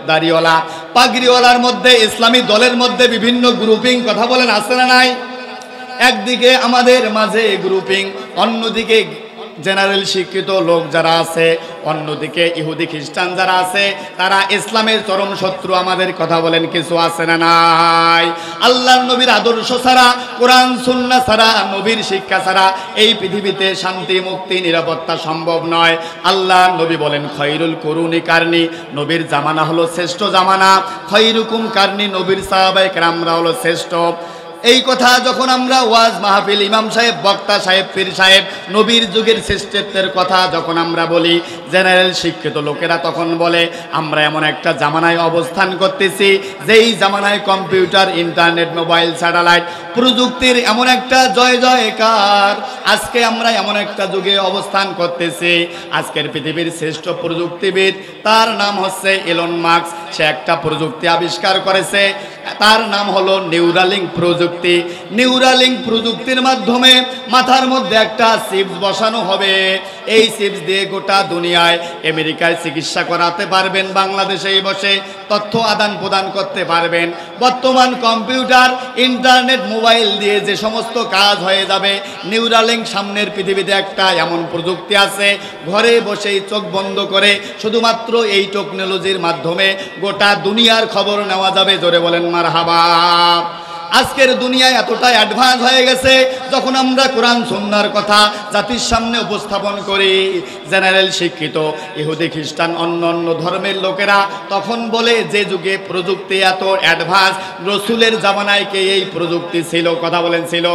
দাড়িওয়ালা, পাগড়িওয়ালার মধ্যে, ইসলামী দলের মধ্যে বিভিন্ন গ্রুপিং, কথা বলেন আছে না নাই? একদিকে আমাদের মাঝে গ্রুপিং, অন্যদিকে জেনারেল শিক্ষিত লোক যারা আছে, অন্যদিকে ইহুদি খ্রিস্টান যারা আছে, তারা ইসলামের চরম শত্রু। আমাদের কথা বলেন কিছু আছে না নাই? আল্লাহর নবীর আদর্শ ছাড়া, কোরআন সুন্নাহ ছাড়া, নবীর শিক্ষা ছাড়া এই পৃথিবীতে শান্তি, মুক্তি, নিরাপত্তা সম্ভব নয়। আল্লাহর নবী বলেন, খৈরুল কুরুনি কারনি, নবীর জামানা হলো শ্রেষ্ঠ জামানা। খৈরুকুম কারনি, নবীর সাহাবায়ে কেরামরা হলো শ্রেষ্ঠ। এই কথা যখন আমরা ওয়াজ মাহফিল, ইমাম সাহেব, বক্তা সাহেব, পীর সাহেব নবীর যুগের শ্রেষ্ঠত্বের কথা যখন আমরা বলি, জেনারেল শিক্ষিত লোকেরা তখন বলে আমরা এমন একটা জামানায় অবস্থান করতেছি, যেই জামানায় কম্পিউটার, ইন্টারনেট, মোবাইল, স্যাটেলাইট প্রযুক্তির এমন একটা জয় জয়কার। আজকে আমরা এমন একটা যুগে অবস্থান করতেছি, আজকের পৃথিবীর শ্রেষ্ঠ প্রযুক্তিবিদ, তার নাম হচ্ছে এলন মাস্ক। সে একটা প্রযুক্তি আবিষ্কার করেছে, তার নাম হলো নিউরালিঙ্ক প্রযুক্তি। নিউরালিঙ্ক প্রযুক্তির মাধ্যমে মাথার মধ্যে একটা চিপস বসানো হবে। এই চিপস দিয়ে গোটা দুনিয়ায়, আমেরিকায় চিকিৎসা করাতে পারবেন, বাংলাদেশেই বসে তথ্য আদান প্রদান করতে পারবেন। বর্তমান কম্পিউটার, ইন্টারনেট, মোবাইল দিয়ে যে সমস্ত কাজ হয়ে যাবে, নিউরালিঙ্ক সামনের পৃথিবীতে একটা এমন প্রযুক্তি আছে, ঘরে বসেই চোখ বন্ধ করে শুধুমাত্র এই টেকনোলজির মাধ্যমে গোটা দুনিয়ার খবর নেওয়া যাবে। জোরে বলেন মারহাবা। আজকের দুনিয়ায় এতটা অ্যাডভান্স হয়ে গেছে, যখন আমরা কোরআন সুন্নাহর কথা জাতির সামনে উপস্থাপন করি, জেনারেল শিক্ষিত ইহুদি খ্রিস্টান অন্য অন্য ধর্মের লোকেরা তখন বলে যে যুগে প্রযুক্তি এত অ্যাডভান্স, রসুলের জামানায় কে এই প্রযুক্তি ছিল? কথা বলেন ছিল?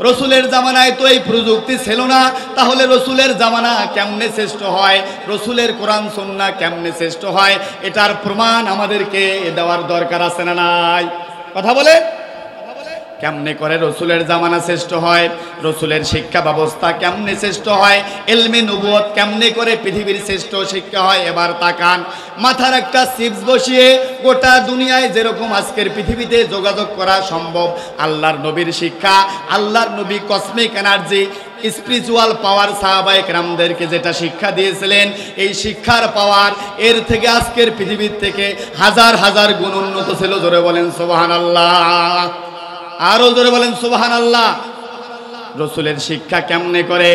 রসুলের জামানায় তো এই প্রযুক্তি ছিল না, তাহলে রসুলের জামানা কেমনে শ্রেষ্ঠ হয়, রসুলের কোরআন সুন্নাহ কেমনে শ্রেষ্ঠ হয়? এটার প্রমাণ আমাদেরকে দেওয়ার দরকার আছে না নাই? কথা বলে কেমনে করে রসুলের জামানা শ্রেষ্ঠ হয়, রসুলের শিক্ষা ব্যবস্থা কেমনে শ্রেষ্ঠ হয়, ইলমে নবুয়ত কেমনে করে পৃথিবীর শ্রেষ্ঠ শিক্ষা হয়? এবার তাকান, মাথার একটা চিপস বসিয়ে গোটা দুনিয়ায় যেরকম আজকের পৃথিবীতে যোগাযোগ করা সম্ভব, আল্লাহর নবীর শিক্ষা, আল্লাহর নবী কসমিক এনার্জি, স্পিরিচুয়াল পাওয়ার, সাহাবায়ে কেরামদেরকে যেটা শিক্ষা দিয়েছিলেন, এই শিক্ষার পাওয়ার এর থেকে আজকের পৃথিবীর থেকে হাজার হাজার গুণ উন্নত ছিল। জোরে বলেন সুবহানাল্লাহ। আরো জোরে বলেন সুবহানাল্লাহ। রসুলের শিক্ষা কেমনে করে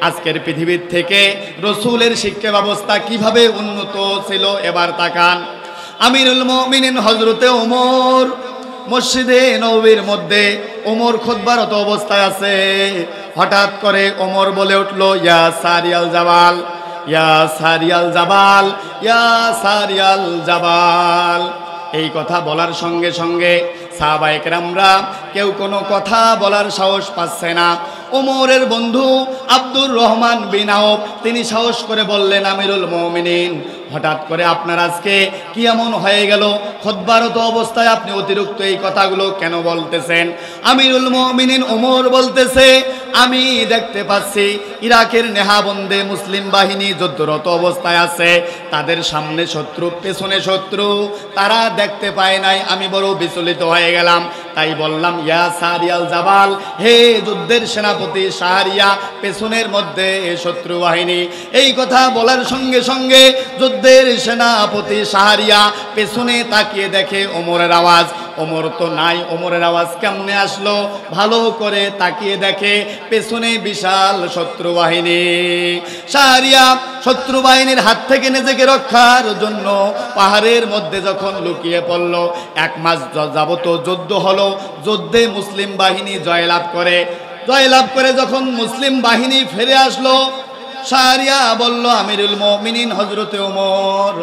আজকের পৃথিবীর থেকে রসুলের শিক্ষা ব্যবস্থা কিভাবে উন্নত ছিল? এবার তাকান, আমিরুল মুমিনিন হযরতে ওমর মসজিদে নববীর মধ্যে ওমর খুতবারত অবস্থায় আছে। হঠাৎ করে ওমর বলে উঠলো, ইয়া সারিয়াল জাবাল, ইয়া সারিয়াল জাবাল, ইয়া সারিয়াল জাবাল। এই কথা বলার সঙ্গে সঙ্গে সাহাবায়ে কেরামরা কেউ কোনো কথা বলার সাহস পাচ্ছে না। ওমরের বন্ধু আব্দুর রহমান বিন আওফ তিনি সাহস করে বললেন, আমিরুল মুমিনিন, হঠাৎ করে আপনার আজকে কি এমন হয়ে গেল? খুতবারত অবস্থায় আপনি অতিরিক্ত এই কথাগুলো কেন বলতেছেন? আমিরুল মুমিনিন ওমর বলতেছে, আমি দেখতে পাচ্ছি ইরাকের নেহাবন্দে মুসলিম বাহিনী যুদ্ধরত অবস্থায় আছে, তাদের সামনে শত্রু, পেছনে শত্রু, তারা দেখতে পায় নাই। আমি বড় বিচলিত হয়ে গেলাম, তাই বললাম, ইয়া সারিয়াল জাবাল, হে যুদ্ধের সেনাপতি শাহরিয়া, পেছনের মধ্যে শত্রু বাহিনী। এই কথা বলার সঙ্গে সঙ্গে যুদ্ধের সেনাপতি শাহরিয়া পেছনে তাকিয়ে দেখে ওমরের আওয়াজ। ওমর তো নাই, ওমরের আওয়াজ কেমনে আসলো? ভালো করে তাকিয়ে দেখে পেছনে বিশাল শত্রু বাহিনী। শাহরিয়া শত্রু বাহিনীর হাত থেকে নিজেকে রক্ষার জন্য পাহাড়ের মধ্যে যখন লুকিয়ে পড়ল, 1 মাস যাবত যুদ্ধ হলো, যুদ্ধে মুসলিম বাহিনী জয়লাভ করে যখন মুসলিম বাহিনী ফিরে আসলো, শাহরিয়া বলল, আমিরুল মুমিনিন হযরতে ওমর,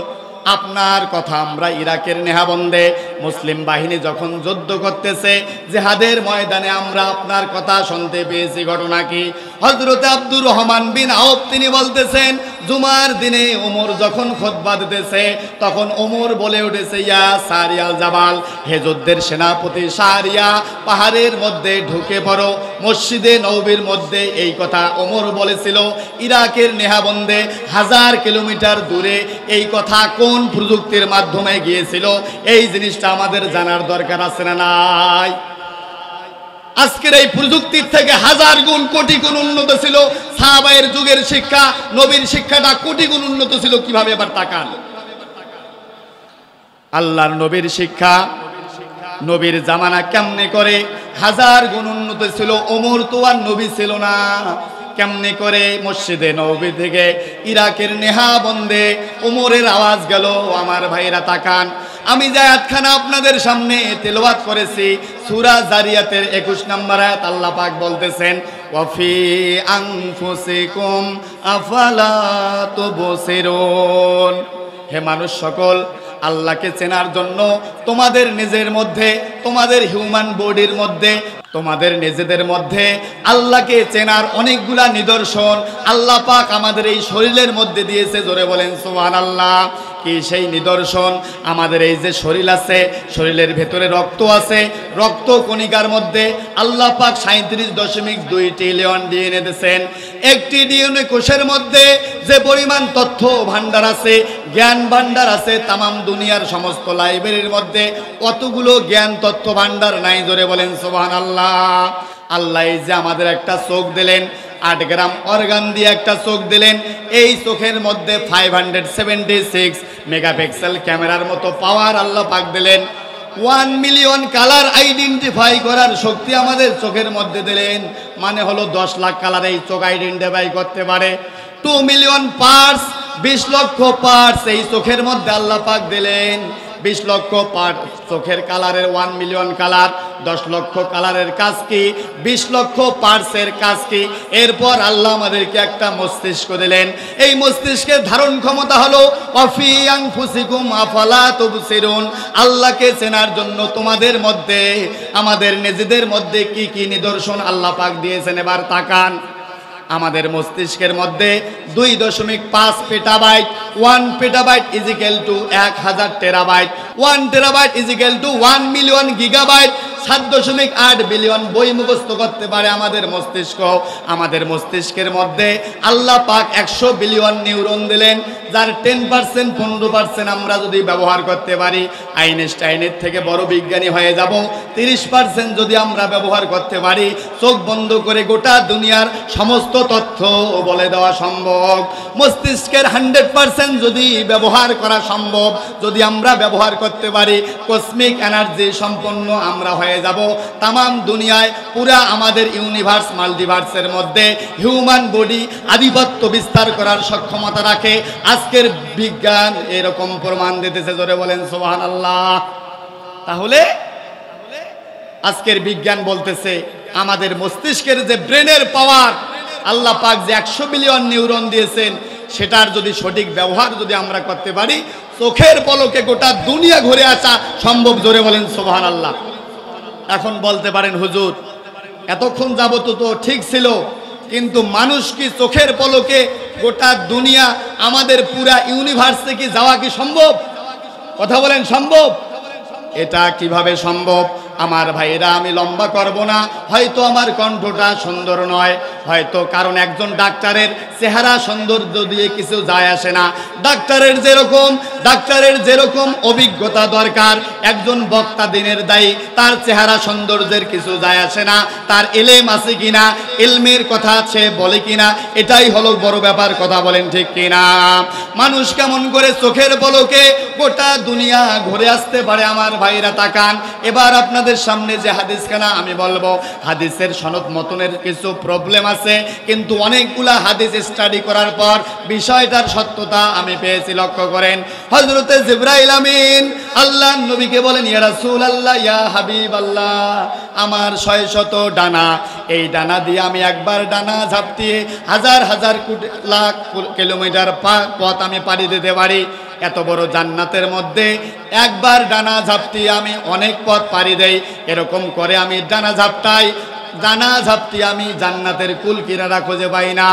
আপনার কথা আমরা ইরাকের নেহাবন্দে মুসলিম বাহিনী যখন যুদ্ধ করতেছে, জিহাদের ময়দানে আমরা আপনার কথা শুনতে পেয়েছি। ঘটনা কি? হযরতে আব্দুর রহমান বিন আওফ তিনি বলতেছেন, জুমার দিনে ওমর যখন খুতবা দিতেছে তখন ওমর বলে উঠেছে, ইয়া সারিয়াল জাবাল, হে যুদ্ধের সেনাপতি শাহরিয়া, পাহাড়ের মধ্যে ঢুকে পড়ো। মসজিদে নববীর মধ্যে এই কথা ওমর বলেছিল। ইরাকের নেহাবন্দে 1000 কিলোমিটার দূরে এই কথা কোন প্রযুক্তির মাধ্যমে গিয়েছিল? এই জিনিসটা আমাদের জানার দরকার আছে না নাই? আজকের এই প্রযুক্তির থেকে 1000 গুণ, কোটি গুণ উন্নত ছিল সাহাবায়ের যুগের শিক্ষা। নবীর শিক্ষাটা কোটি গুণ উন্নত ছিল। কিভাবে? এবার তাকান, আল্লাহর নবীর শিক্ষা, নবীর জামানা কেমনে করে 1000 গুণ উন্নত ছিল। ওমর তো আর নবী ছিল না, কেমনে করে মসজিদে নববী থেকে ইরাকের নেহাবন্দে ওমরের আওয়াজ গেল? আমার ভাইরা তাকান, আমি যে আয়াতখানা আপনাদের সামনে তেলাওয়াত করেছি, সূরা জারিয়াতের 21 নম্বর আয়াত, আল্লাহ পাক বলতেছেন, ওয়াফি আনফুসিকুম আফালা তুবসিরুন। হে মানুষ সকল, আল্লাহকে চেনার জন্য তোমাদের নিজের মধ্যে, তোমাদের হিউম্যান বডির মধ্যে, তোমাদের নিজেদের মধ্যে আল্লাহকে চেনার অনেকগুলা নিদর্শন আল্লাহ পাক আমাদের এই শরীরের মধ্যে দিয়েছে। জোরে বলেন সুবহানাল্লাহ। কি সেই নিদর্শন? আমাদের এই যে শরীর আছে, শরীরের ভেতরে রক্ত আছে, রক্ত কণিকার মধ্যে আল্লাহ পাক 37.2 ট্রিলিয়ন ডিএনএ দিয়েছেন। একটি ডিএনএ কোষের মধ্যে যে পরিমাণ তথ্য ভান্ডার আছে, জ্ঞান ভান্ডার আছে, তামাম দুনিয়ার সমস্ত লাইব্রেরির মধ্যে অতগুলো জ্ঞান তথ্য ভান্ডার নাই। জোরে বলেন সুবহানাল্লাহ। আল্লাহ এই যে আমাদের একটা চোখ দিলেন, 8 গ্রাম অর্গান দিয়ে একটা চোখ দিলেন, এই চোখের মধ্যে 576 মেগাপিক্সেল ক্যামেরার মতো পাওয়ার আল্লাহ পাক দিলেন। 1 মিলিয়ন কালার আইডেন্টিফাই করার শক্তি আমাদের চোখের মধ্যে দিলেন। মানে হলো 10 লাখ কালার এই চোখ আইডেন্টিফাই করতে পারে। 2 মিলিয়ন পার্টস, 20 লক্ষ পার্টস এই চোখের মধ্যে আল্লাহ পাক দিলেন। 20 লক্ষ পার্ট চোখের কালারের 1 মিলিয়ন কালার, 10 লক্ষ কালারের কাজ কি? 20 লক্ষ পার্টসের কাজ কি? এরপর আল্লাহ আমাদেরকে একটা মস্তিষ্ক দিলেন। এই মস্তিষ্কের ধারণ ক্ষমতা হলো ওয়াফি আনফুসিকুম আফালা তুবসিরুন। আল্লাহকে চেনার জন্য তোমাদের মধ্যে, আমাদের নিজেদের মধ্যে কি কি নিদর্শন আল্লাহ পাক দিয়েছেন এবার তাকান। আমাদের মস্তিষ্কের মধ্যে 2.5 petabyte, 1 petabyte is equal to 1000 terabyte, 1 terabyte is equal to 1 million gigabyte. 7.8 billion বই মুখস্থ করতে পারে আমাদের মস্তিষ্ক। আমাদের মস্তিষ্কের মধ্যে আল্লাহ পাক 100 বিলিয়ন নিউরন দিলেন, যার 10%, 15% আমরা যদি ব্যবহার করতে পারি, আইনস্টাইনের থেকে বড় বিজ্ঞানী হয়ে যাব। 30% যদি আমরা ব্যবহার করতে পারি, চোখ বন্ধ করে গোটা দুনিয়ার সমস্ত তথ্য বলে দেওয়া সম্ভব। মস্তিষ্কের 100% যদি ব্যবহার করা সম্ভব, যদি আমরা ব্যবহার করতে পারি, কসমিক এনার্জি সম্পন্ন আমরা হয়ে যাব। তামাম দুনিয়ায় পুরা আমাদের ইউনিভার্স, মাল্টিভার্সের মধ্যে হিউম্যান বডি আধিপত্য বিস্তার করার সক্ষমতা রাখে। আজকের বিজ্ঞান এরকম প্রমাণ দিতেছে। জোরে বলেন সুবহানাল্লাহ। তাহলে আজকের বিজ্ঞান বলতেছে আমাদের মস্তিষ্কের যে ব্রেনের পাওয়ার আল্লাহ পাক যে 100 বিলিয়ন নিউরন দিয়েছেন, সেটার যদি সঠিক ব্যবহার যদি আমরা করতে পারি, চোখের পলকে গোটা দুনিয়া ঘুরে আসা সম্ভব। জোরে বলেন সুবহানাল্লাহ। এখন বলতে পারেন হুজুর এতক্ষণ যাবত তো ঠিক ছিল, কিন্তু মানুষ কি চোখের পলকে গোটা দুনিয়া আমাদের পুরা ইউনিভার্সে কি যাওয়া কি সম্ভব? কথা বলেন, সম্ভব? এটা কিভাবে সম্ভব? আমার ভাইরা, আমি লম্বা করব না, হয়তো আমার কণ্ঠটা সুন্দর নয়, হয়তো কারণ একজন ডাক্তারের চেহারা সৌন্দর্য দিয়ে কিছু যায় আসে না। ডাক্তারের যেরকম অভিজ্ঞতা দরকার, একজন বক্তা দিনের দায়ী, তার চেহারা সৌন্দর্যের কিছু যায় আসে না, তার এলেম আছে কিনা, এলমের কথা সে বলে কিনা, এটাই হলো বড় ব্যাপার। কথা বলেন ঠিক কিনা? মানুষ কেমন করে চোখের পলকে গোটা দুনিয়া ঘুরে আসতে পারে? আমার ভাইরা তাকান। এবার আপনাদের সামনে যে হাদিসখানা আমি বলবো, হাদিসের সনদ মতনের কিছু প্রবলেম আছে, কিন্তু অনেকগুলা হাদিস স্টাডি করার পর বিষয়টার সত্যতা আমি পেয়েছি। লক্ষ্য করেন, হযরতে জিবরাইল আমিন আল্লাহর নবীকে বলেন, ইয়া রাসূলুল্লাহ, ইয়া হাবিবাল্লাহ, আমার 600 ডানা, এই ডানা দিয়ে আমি একবার ডানা ঝাপটিয়ে হাজার হাজার লাখ কিলোমিটার পথ আমি পাড়ি দিতে পারি। এত বড় জান্নাতের মধ্যে একবার ডানা ঝাপটি আমি অনেক পথ পাড়ি দেই। এরকম করে আমি ডানা ঝাপটি আমি জান্নাতের কুল কিনারা খুঁজে পাই না।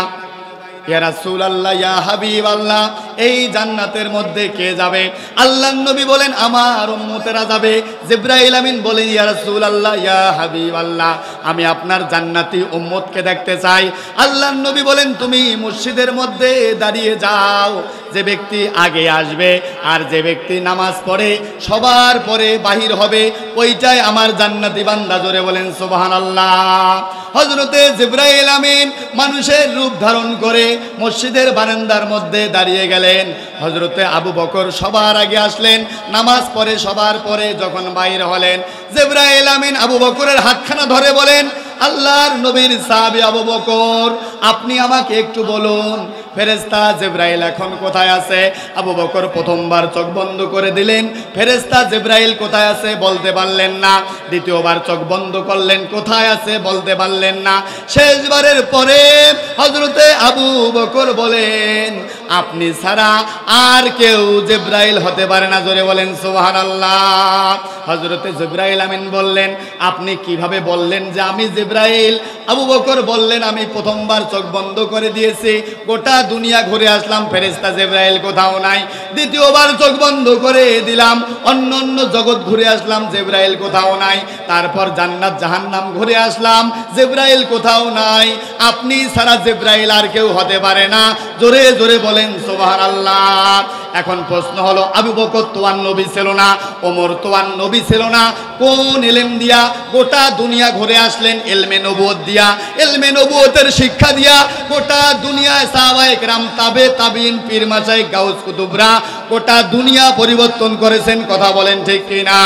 ইয়া রাসূলুল্লাহ, ইয়া হাবিবাল্লাহ, এই জান্নাতের মধ্যে কে যাবে? আল্লাহর নবী বলেন, আমার উম্মতেরা যাবে। জিবরাইল আমিন বলেন, ইয়া রাসূলুল্লাহ, ইয়া হাবিবাল্লাহ, আমি আপনার জান্নাতি উম্মতকে দেখতে চাই। আল্লাহর নবী বলেন, তুমি মসজিদের মধ্যে দাঁড়িয়ে যাও, যে ব্যক্তি আগে আসবে আর যে ব্যক্তি নামাজ পড়ে সবার পরে বাহির হবে, ওইটাই আমার জান্নাতি বান্দা। জোরে বলেন সুবহানাল্লাহ। হযরতে জিবরাইল আমিন মানুষের রূপ ধারণ করে মসজিদের বারান্দার মধ্যে দাঁড়িয়ে গেলেন। হযরতে আবু বকর সবার আগে আসলেন, নামাজ পড়ে সবার পরে যখন বাইরে হলেন, জিবরাইল আমিন আবু বকরের হাতখানা ধরে বলেন, আল্লাহর নবীর সাহাবী আবু বকর, আপনি আমাকে একটু বলুন, ফেরেশতা জিবরাইল এখন কোথায় আছে? আবু বকর প্রথমবার চোখ বন্ধ করে দিলেন, ফেরেশতা জিবরাইল কোথায় আছে বলতে পারলেন না। দ্বিতীয়বার চোখ বন্ধ করলেন, কোথায় আছে বলতে পারলেন না। শেষবারের পরে হযরতে আবু বকর বলেন, আপনি ছাড়া আর কেউ জিবরাইল হতে পারে না। জোরে বলেন সুবহানাল্লাহ। হযরতে জিবরাইল আমিন বললেন, আপনি কিভাবে বললেন যে আমি জিবরাইল? আবু বকর বললেন, আমি প্রথমবার চোখ বন্ধ করে দিয়েছি, গোটা দুনিয়া ঘুরে আসলাম, ফেরেশতা জিবরাইল কোথাও নাই। দ্বিতীয়বার চোখ বন্ধ করে দিলাম, অন্য জগৎ ঘুরে আসলাম, জিবরাইল কোথাও নাই। তারপর জান্নাত জাহান্নাম ঘুরে আসলাম, জিবরাইল কোথাও নাই। আপনি ছাড়া জিবরাইল আর কেউ হতে পারে না। জোরে জোরে বলেন সুবহানাল্লাহ। এখন প্রশ্ন হলো, আবু বকর তো আর নবী ছিল না, ওমর তো আর নবী ছিল না, কোন ইলম দিয়া গোটা দুনিয়া ঘুরে আসলেন? ইলমে নবুয়ত দিয়া, ইলমে নবুয়তের শিক্ষা দিয়া গোটা দুনিয়ায় সাহাবায়ে কেরাম, তাবিঈন, পীর মাশায়েখ, গাউস কুতুবরা গোটা দুনিয়া পরিবর্তন করেছেন। কথা বলেন ঠিক কিনা?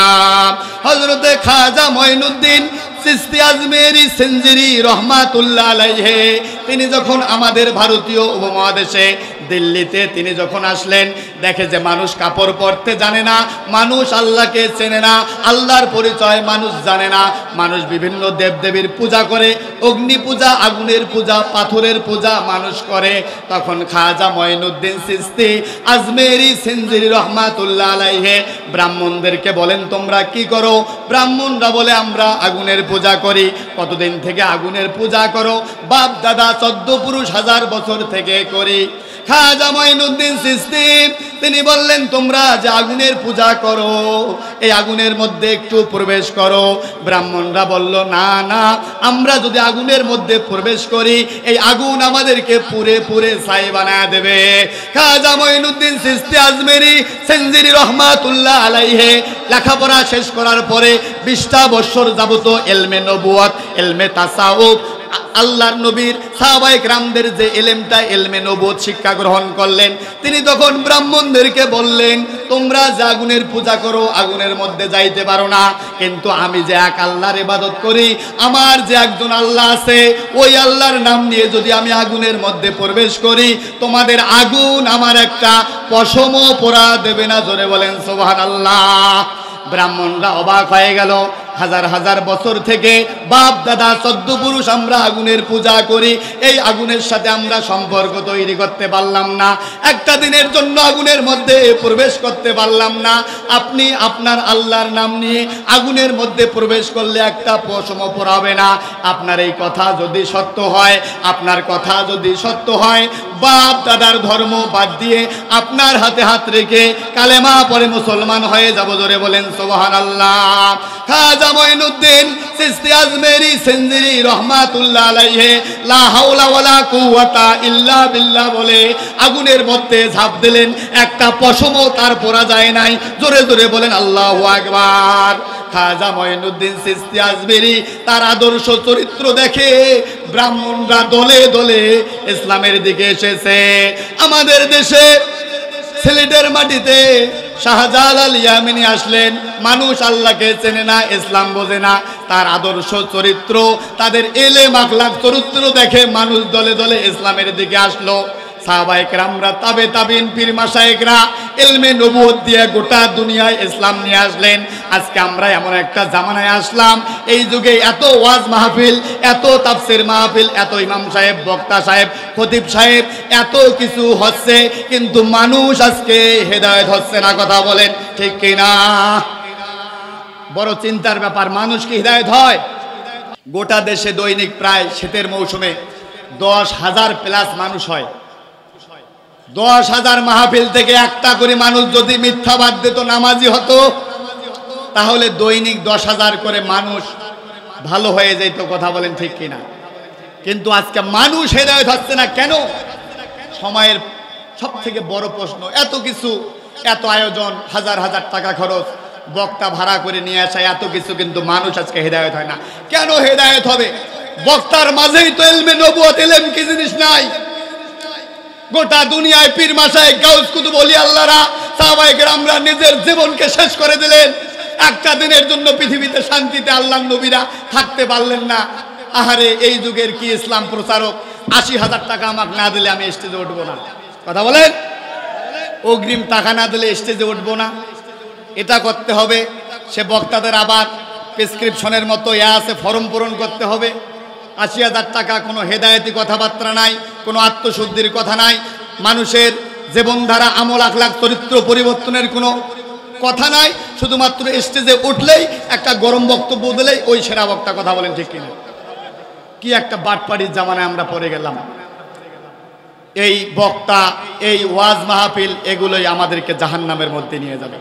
হযরতে খাজা মঈনুদ্দিন চিশতি আজমেরি সিঞ্জিরি রহমাতুল্লাহ আলাইহি, তিনি যখন আমাদের ভারতীয় উপমহাদেশে দিল্লিতে তিনি যখন আসলেন, দেখে যে মানুষ কাপড় পরতে জানে না, মানুষ আল্লাহকে চেনে না, আল্লাহর পরিচয় মানুষ জানে না, মানুষ বিভিন্ন দেবদেবীর পূজা করে, অগ্নি পূজা, আগুনের পূজা, পাথরের পূজা মানুষ করে। তখন খাজা মঈনুদ্দিন চিশতি আজমেরি সিঞ্জিরি রহমাতুল্লাহ আলাইহি ব্রাহ্মণদেরকে বলেন, তোমরা কি করো? ব্রাহ্মণরা বলে, আমরা আগুনের পূজা করি। কতদিন থেকে আগুনের পূজা করো? বাপ দাদা 14 পুরুষ 1000 বছর থেকে করি। খাজা মঈনুদ্দিন চিশতি তিনি বললেন, তোমরা যে আগুনের পূজা করো, এই আগুনের মধ্যে একটু প্রবেশ করো। ব্রাহ্মণরা বলল, না না, আমরা যদি আগুনের মধ্যে প্রবেশ করি, এই আগুন আমাদেরকে পুরে পুরে ছাই বানায় দেবে। খাজা মঈনুদ্দিন চিশতি আজমেরি সিঞ্জিরি রহমাতুল্লাহ আলাইহি লেখাপড়া শেষ করার পরে 20টা বছর যাবত ইলমে নবুয়ত, ইলমে তাসাউফ, আল্লাহর নবীর সাহাবায়ে কেরামদের যে ইলমটা ইলমে নবুয়ত শিক্ষা গ্রহণ করলেন। তিনি তখন ব্রাহ্মণদেরকে বললেন, তোমরা যে আগুনের পূজা করো, আগুনের মধ্যে যাইতে পারো না, কিন্তু আমি যে এক আল্লাহর ইবাদত করি, আমার যে একজন আল্লাহ আছে, ওই আল্লাহর নাম নিয়ে যদি আমি আগুনের মধ্যে প্রবেশ করি, তোমাদের আগুন আমার একটা পশমও পোড়া দেবে না। জোরে বলেন সুবহানাল্লাহ। ব্রাহ্মণরা অবাক হয়ে গেল। হাজার হাজার বছর থেকে বাপ দাদা চোদ্দ পুরুষ আমরা আগুনের পূজা করি, এই আগুনের সাথে আমরা সম্পর্ক তৈরি করতে পারলাম না, একটা দিনের জন্য আগুনের মধ্যে প্রবেশ করতে পারলাম না। আপনি আপনার আল্লাহর নাম নিয়ে আগুনের মধ্যে প্রবেশ করলে একটা পশমও পড়াবে না। আপনার এই কথা যদি সত্য হয়, আপনার কথা যদি সত্য হয়, বাপ দাদার ধর্ম বাদ দিয়ে আপনার হাতে হাত রেখে কালেমা পড়ে মুসলমান হয়ে যাব। জোরে বলেন সুবহানাল্লাহ। খাজা মঈনুদ্দিন চিশতি আজমেরি সিন্দিরি রহমাতুল্লাহ আলাইহি লা হাওলা ওয়ালা কুওয়াতা ইল্লা বিল্লাহ বলে আগুনের মধ্যে ঝাঁপ দিলেন, একটা পশমও তার পরা যায় নাই। জোরে জোরে বলেন আল্লাহু আকবার। খাজা মঈনুদ্দিন চিশতি আজমেরি তার আদর্শ চরিত্র দেখে ব্রাহ্মণরা দলে দলে ইসলামের দিকে এসেছে। আমাদের দেশে সিলেটের মাটিতে শাহজালাল ইয়ামিনী আসলেন, মানুষ আল্লাহকে চেনে না, ইসলাম বোঝে না, তার আদর্শ চরিত্র, তাদের এলেম আখলাক চরিত্র দেখে মানুষ দলে দলে ইসলামের দিকে আসলো। সাহাবায়ে কেরামরা তাবে তাবিন পীর মাশায়েখরা ইলমে নবুয়ত দিয়ে গোটা দুনিয়ায় ইসলাম নিয়ে আসলেন। আজকে আমরা এমন একটা জামানায় আসলাম, এই যুগে এত ওয়াজ মাহফিল, এত তাফসীর মাহফিল, এত ইমাম সাহেব, বক্তা সাহেব, খতিব সাহেব, এত কিছু হচ্ছে, কিন্তু মানুষ আজকে হেদায়েত হচ্ছে না। কথা বলেন ঠিক কিনা? বড় চিন্তার ব্যাপার। মানুষ কি হেদায়েত হয়? গোটা দেশে দৈনিক প্রায় শীতের মৌসুমে 10,000 প্লাস মানুষ হয়। 10,000 মাহফিল থেকে একটা করে মানুষ যদি মিথ্যাবাদ দিত, নামাজি হতো, তাহলে দৈনিক 10,000 করে মানুষ ভালো হয়ে যেত। কথা বলেন ঠিক কিনা? কিন্তু আজকে মানুষ হেদায়েত হচ্ছে না কেন? সময়ের সব থেকে বড় প্রশ্ন। এত কিছু, এত আয়োজন, হাজার হাজার টাকা খরচ, বক্তা ভাড়া করে নিয়ে আসা, এত কিছু, কিন্তু মানুষ আজকে হেদায়েত হয় না। কেন হেদায়েত হবে? বক্তার মাঝেই তো ইলমে নবুয়ত, ইলম কি জিনিস নাই। গোটা দুনিয়ায় পীর মাশায়েখ, গাউস কুতুব, ওলি আল্লাহরা, সাহাবায়ে কেরামরা নিজের জীবনকে শেষ করে দিলেন। একটা দিনের জন্য পৃথিবীতে শান্তিতে আল্লাহর নবীরা থাকতে পারলেন না। আহারে, এই যুগের কি ইসলাম প্রচারক 80,000 টাকা আমাকে না দিলে আমি স্টেজে উঠবো না। কথা বলেন? অগ্রিম টাকা না দিলে স্টেজে উঠবো না, এটা করতে হবে। সে বক্তাদের আবার প্রেসক্রিপশনের মতো আছে, ফর্ম পূরণ করতে হবে। 80,000 টাকা, কোনো হেদায়েতি কথাবার্তা নাই, কোনো আত্মশুদ্ধির কথা নাই, মানুষের জীবনধারা, আমল আখলাক চরিত্র পরিবর্তনের কোনো কথা নাই। শুধুমাত্র স্টেজে উঠলেই একটা গরম বক্তব্য দিলেই ওই সেরা বক্তা। কথা বলেন ঠিক কিনা? কি একটা বাটপাড়ির জামানায় আমরা পড়ে গেলাম। এই বক্তা, এই ওয়াজ মাহফিল, এগুলোই আমাদেরকে জাহান্নামের মধ্যে নিয়ে যাবে।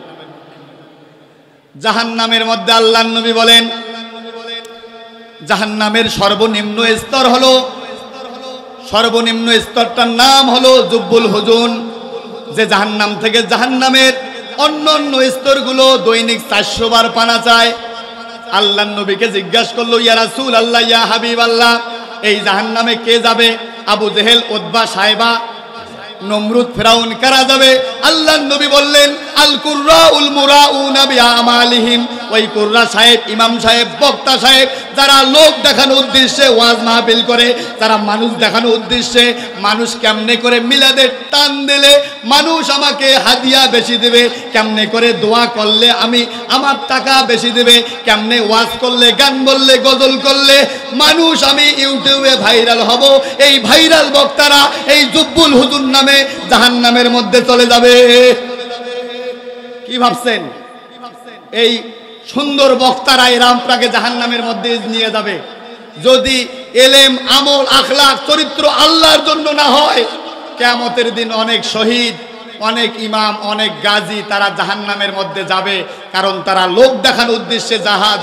জাহান্নামের মধ্যে আল্লাহর নবী বলেন, জাহান্নামের সর্বনিম্ন স্তর হলো, সর্বনিম্ন স্তরটার নাম হলো জুব্বুল হুজুন। যে জাহান্নাম থেকে জাহান্নামের অন্য অন্য স্তরগুলো দৈনিক 400 বার পানা চায়। আল্লাহর নবীকে জিজ্ঞাসা করলো, ইয়া রাসূল আল্লাহ, ইয়া হাবিব আল্লাহ, এই জাহান্নামে কে যাবে? আবু জেহেল, উতবা, সাইবা, নমরুদ, ফিরাউন, কারা যাবে? আল্লাহর নবী বললেন, আল কুররাউল মুরাউনা বিআমালিহিম। ওই কুররা সাহেব, ইমাম সাহেব, বক্তা সাহেব, যারা লোক দেখানোর উদ্দেশ্যে ওয়াজ মাহফিল করে, যারা মানুষ দেখানোর উদ্দেশ্যে, মানুষ কেমনে করে মিলাদের টান দিলে মানুষ আমাকে হাদিয়া বেশি দেবে, কেমনে করে দোয়া করলে আমি আমার টাকা বেশি দেবে, কেমনে ওয়াজ করলে, গান বললে, গজল করলে মানুষ আমি ইউটিউবে ভাইরাল হব, এই ভাইরাল বক্তারা এই জুব্বুল হুজুর নামে জাহান্নামের মধ্যে চলে যাবে। কি ভাবছেন? এই সুন্দর বক্তারা এরা আপনাকে জাহান্নামের মধ্যে নিয়ে যাবে। যদি এলেম, আমল, আখলাক, চরিত্র আল্লাহর জন্য না হয়, কিয়ামতের দিন অনেক শহীদ, অনেক ইমাম, অনেক গাজী তারা জাহান্নামের মধ্যে যাবে। কারণ তারা লোক দেখানোর উদ্দেশ্যে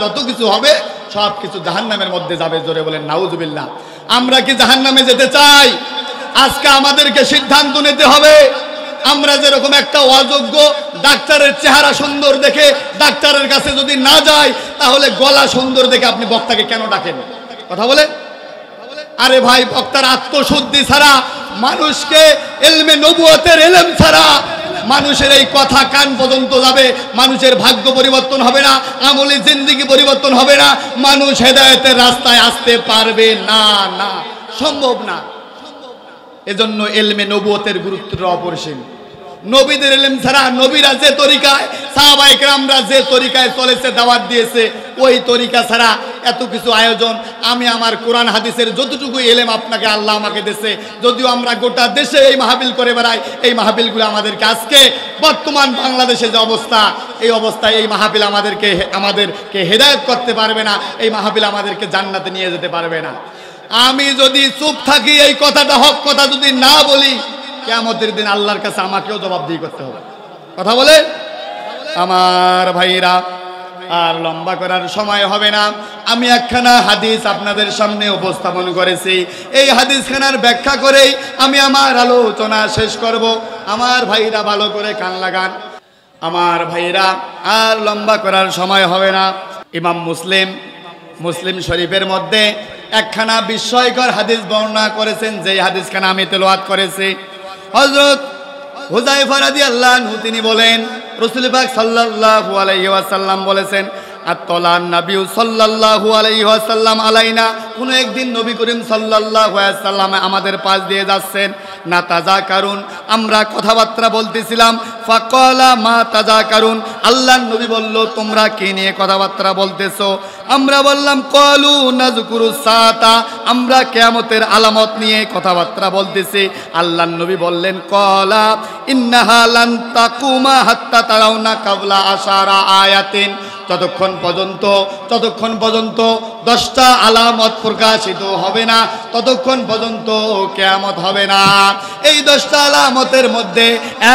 যত কিছু হবে সব কিছু জাহান্নামের মধ্যে যাবে। জোরে বলেন নাউজুবিল্লাহ। আমরা কি জাহান্নামে যেতে চাই? আজকে আমাদেরকে সিদ্ধান্ত নিতে হবে। আমরা যেরকম একটা অযোগ্য ডাক্তারের চেহারা সুন্দর দেখে ডাক্তারের কাছে যদি না যাই, তাহলে গলা সুন্দর দেখে আপনি বক্তাকে কেন ডাকেন? কথা বলে? আরে ভাই, বক্তার আত্মশুদ্ধি ছাড়া, মানুষকে ইলমে নবুয়তের ইলম ছাড়া মানুষের এই কথা কান পর্যন্ত যাবে, মানুষের ভাগ্য পরিবর্তন হবে না, আমলি জিন্দেগি পরিবর্তন হবে না, মানুষ হেদায়েতের রাস্তায় আসতে পারবে না, না, সম্ভব না। এজন্য ইলমে নবুয়তের গুরুত্ব অপরিসীম। নবীদের ইলম ছাড়া নবীরা যে তরিকায় সাহাবায়ে কেরামরা যে তরিকায় চলেছে দাওয়াত দিয়েছে ওই তরিকা ছাড়া এত কিছু আয়োজন আমি আমার কোরআন হাদিসের যতটুকু ইলম আপনাকে আল্লাহ আমাকে দিয়েছে যদিও আমরা গোটা দেশে এই মাহফিল করে বেড়াই এই মাহফিলগুলো আমাদেরকে আজকে বর্তমান বাংলাদেশে যে অবস্থা এই অবস্থায় এই মাহফিল আমাদেরকে হেদায়েত করতে পারবে না এই মাহফিল আমাদেরকে জান্নাতে নিয়ে যেতে পারবে না আমি যদি চুপ থাকি এই কথাটা হক কথা যদি না বলি কিয়ামতের দিন আল্লাহর কাছে আমাকেও জবাবদিহি করতে হবে কথা বলে আমার ভাইরা আর লম্বা করার সময় হবে না আমি একখানা হাদিস আপনাদের সামনে উপস্থাপন করেছি এই হাদিসখানার ব্যাখ্যা করেই আমি আমার আলোচনা শেষ করব আমার ভাইরা ভালো করে কান লাগান আমার ভাইরা আর লম্বা করার সময় হবে না ইমাম মুসলিম শরীফের মধ্যে একখানা বিস্ময়কর হাদিস বর্ণনা করেছেন যেই হাদিসখানা আমি তেলাওয়াত করেছি হযরত হুযায়ফা রাদিয়াল্লাহু আনহু তিনি বলেন রাসূল পাক সাল্লাল্লাহু আলাইহি ওয়াসাল্লাম বলেছেন আত-তালান নবী সাল্লাল্লাহু আলাইহি ওয়াসাল্লাম আলাইনা কোন একদিন নবী করিম সাল্লাল্লাহু আলাইহি ওয়াসাল্লাম আমাদের পাশ দিয়ে যাচ্ছেন না তাযাকারুন আমরা কথাবার্তা বলতেছিলাম ফাকালা মা তাযাকারুন আল্লাহর নবী বলল তোমরা কি নিয়ে কথাবার্তা বলতেছো আমরা বললাম ক্বালু নাযকুরু সাআতা আমরা কিয়ামতের আলামত নিয়ে কথাবার্তা বলতেছি আল্লাহর নবী বললেন ক্বালা ইন্নাহা লান তাকুমা হাত্তা তারাউনা কাবলা আশারা আয়াতিন ততক্ষণ পর্যন্ত 10টা আলামত প্রকাশিত হবে না ততক্ষণ পর্যন্ত কিয়ামত হবে না এই 10টা আলামতের মধ্যে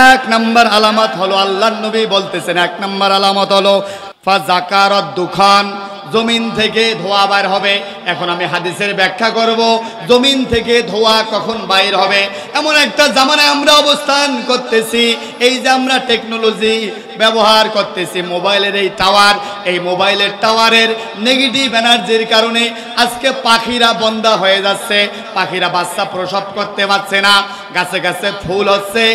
এক নাম্বার আলামত হলো আল্লাহর নবী বলতেছেন এক নাম্বার আলামত হলো ফাযাকারাত দুখান জমিন থেকে ধোঁয়া বাইর হবে এখন আমি হাদিসের ব্যাখ্যা করব জমিন থেকে ধোঁয়া কখন বাইর হবে এমন একটা জামানায় আমরা অবস্থান করতেছি এই যে আমরা টেকনোলজি ব্যবহার করতেছি মোবাইলের এই মোবাইলের টাওয়ারের নেগেটিভ এনার্জির কারণে আজকে পাখিরা বন্ধা হয়ে যাচ্ছে পাখিরা বাচ্চা প্রসব করতে পারছে না গাছে গাছে ফুল হচ্ছে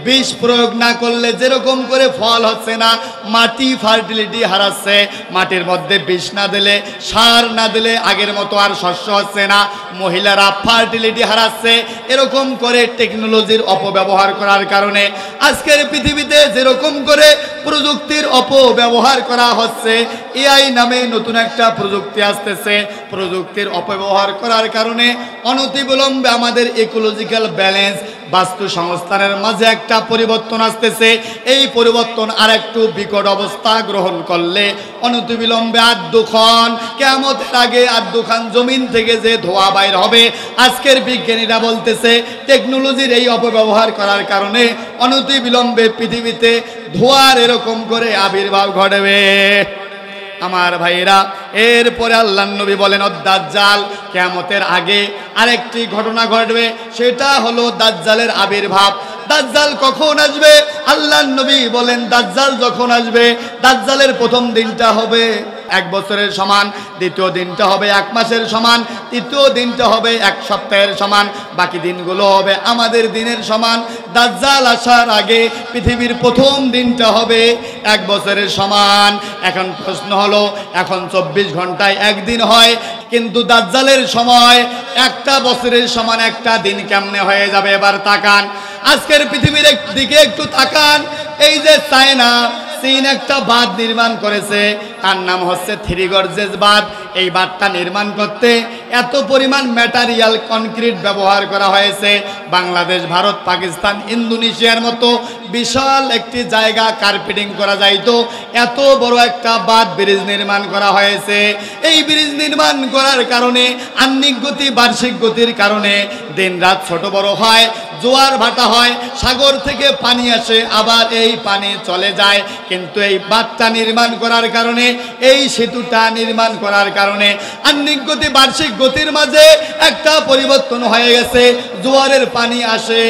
বিষ প্রয়োগ না করলে যেরকম করে ফল হচ্ছে না মাটি ফার্টিলিটি হারাচ্ছে মাটির মধ্যে বিষ না দিলে সার না দিলে আগের মতো আর শস্য হচ্ছে না মহিলারা ফার্টিলিটি হারাচ্ছে এরকম করে টেকনোলজির অপব্যবহার করার কারণে আজকের পৃথিবীতে যেরকম করে প্রযুক্তির অপব্যবহার করা হচ্ছে এআই নামে নতুন একটা প্রযুক্তি আসতেছে প্রযুক্তির অপব্যবহার করার কারণে অনতিবিলম্বে আমাদের ইকোলজিক্যাল ব্যালেন্স বাস্তু সংস্থানের মাঝে একটা পরিবর্তন আসতেছে এই পরিবর্তন আরেকটু বিকট অবস্থা গ্রহণ করলে অনতিবিলম্বে আদ-দুখান কিয়ামতের আগে আদ-দুখান জমিন থেকে যে ধোঁয়া বাইর হবে আজকের বিজ্ঞানীরা বলতেছে টেকনোলজির এই অপব্যবহার করার কারণে অনতিবিলম্বে পৃথিবীতে ধোঁয়ার এরকম করে আবির্ভাব ঘটবে আমার ভাইরা এরপরে আল্লাহর নবী বলেন দাজ্জাল কিয়ামতের আগে আরেকটি ঘটনা ঘটবে সেটা হলো দাজ্জালের আবির্ভাব দাজ্জাল কখন আসবে আল্লাহর নবী বলেন দাজ্জাল যখন আসবে দাজ্জালের প্রথম দিনটা হবে 1 বছরের সমান দ্বিতীয় দিনটা হবে 1 মাসের সমান তৃতীয় দিনটা হবে 1 সপ্তাহের সমান বাকি দিনগুলো হবে আমাদের দিনের সমান দাজ্জাল আসার আগে পৃথিবীর প্রথম দিনটা হবে 1 বছরের সমান এখন প্রশ্ন হলো এখন 24 ঘন্টায় একদিন হয় কিন্তু দাজ্জালের সময় একটা বছরের সমান একটা দিন কেমনে হয়ে যাবে এবার তাকান আজকের পৃথিবীর দিকে একটু তাকান এই যে চীন একটা বাঁধ নির্মাণ করেছে তার নাম হচ্ছে 3 গর্জেস বাঁধ এই বাঁধটা নির্মাণ করতে এত পরিমাণ ম্যাটেরিয়াল কনক্রিট ব্যবহার করা হয়েছে বাংলাদেশ ভারত পাকিস্তান ইন্দোনেশিয়ার মতো বিশাল একটি জায়গা কার্পেটিং করা যাইতো এত বড় একটা বাঁধ ব্রিজ নির্মাণ করা হয়েছে এই ব্রিজ নির্মাণ করার কারণে আহ্নিক গতি বার্ষিক গতির কারণে দিনরাত ছোট বড় হয় জোয়ার ভাটা হয় সাগর থেকে পানি আসে আবার এই পানি চলে যায় কিন্তু এই বাঁধটা নির্মাণ করার কারণে এই সেতুটা নির্মাণ করার কারণে আহ্নিক গতি বার্ষিক গতির মাঝে একটা পরিবর্তন হয়ে গেছে জোয়ারের পানি আসে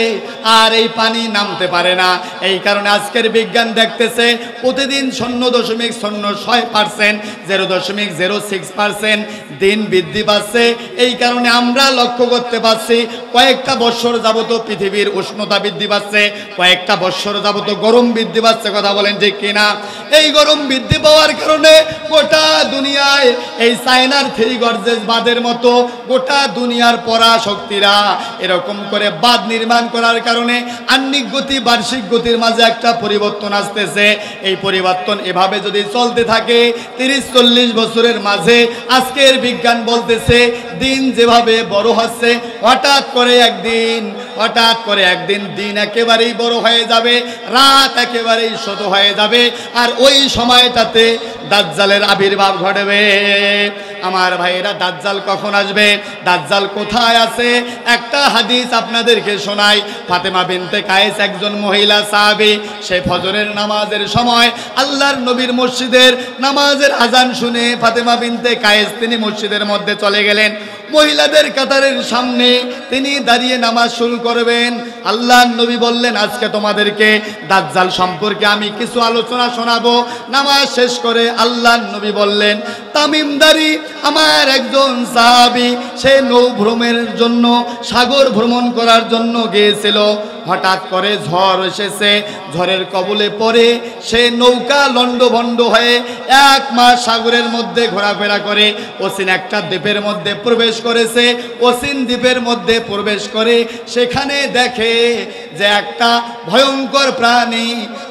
আর এই পানি নামতে পারে না এই কারণে আজকের বিজ্ঞান দেখতেছে প্রতিদিন 0.06% 0.06% দিন বৃদ্ধি পাচ্ছে এই কারণে আমরা লক্ষ্য করতে পারছি কয়েকটা বছর যাবত পৃথিবীর উষ্ণতা বৃদ্ধি পাচ্ছে কয়েকটা বছর যাবত গরম বৃদ্ধি পাচ্ছে কথা বলেন ঠিক কিনা এই গরম বৃদ্ধি পাওয়ার কারণে গোটা দুনিয়ায় এই চায়নার 3 গর্জেস বাঁধের মতো গোটা দুনিয়ার পরাশক্তিরা এরকম করে বাঁধ নির্মাণ করার কারণে আহ্নিক গতি বার্ষিক গতির মাঝে একটা পরিবর্তন আসতেছে। এই পরিবর্তন এভাবে যদি চলতে থাকে 30-40 বছরের মাঝে আজকের বিজ্ঞান বলতেছে দিন যেভাবে বড় হচ্ছে হঠাৎ করে একদিন দিন একেবারেই বড় হয়ে যাবে, রাত একেবারেই ছোট হয়ে যাবে, আর ওই সময়টাতে দাজ্জালের আবির্ভাব ঘটবে। আমার ভাইয়েরা, দাজ্জাল কখন আসবে, দাজ্জাল কোথায় আছে? একটা হাদিস আপনাদেরকে শোনাই। ফাতেমা বিনতে কায়েস একজন মহিলা সাহাবী, সে ফজরের নামাজের সময় আল্লাহর নবীর মসজিদের নামাজের আজান শুনে ফাতেমা বিনতে কায়েস তিনি মসজিদের মধ্যে চলে গেলেন। মহিলাদের কাতারের সামনে তিনি দাঁড়িয়ে নামাজ শুরু করবেন। আল্লাহর নবী বললেন, আজকে তোমাদেরকে দাজ্জাল সম্পর্কে আমি কিছু আলোচনা শোনাবো। নামাজ শেষ করে আল্লাহর নবী বললেন, তামিমদারি আমার একজন সাহাবী, সে নৌভ্রমণের জন্য সাগর ভ্রমণ করার জন্য গিয়েছিল। হঠাৎ করে ঝড় এসেছে, ঝড়ের কবলে পড়ে সে নৌকা লন্ডভন্ড হয়ে 1 মাস সাগরের মধ্যে ঘোরাফেরা করে ওসিন একটা দ্বীপের মধ্যে প্রবেশ করেছে। ওসিন দ্বীপের মধ্যে প্রবেশ করে সেখানে দেখে যে একটা ভয়ঙ্কর প্রাণী।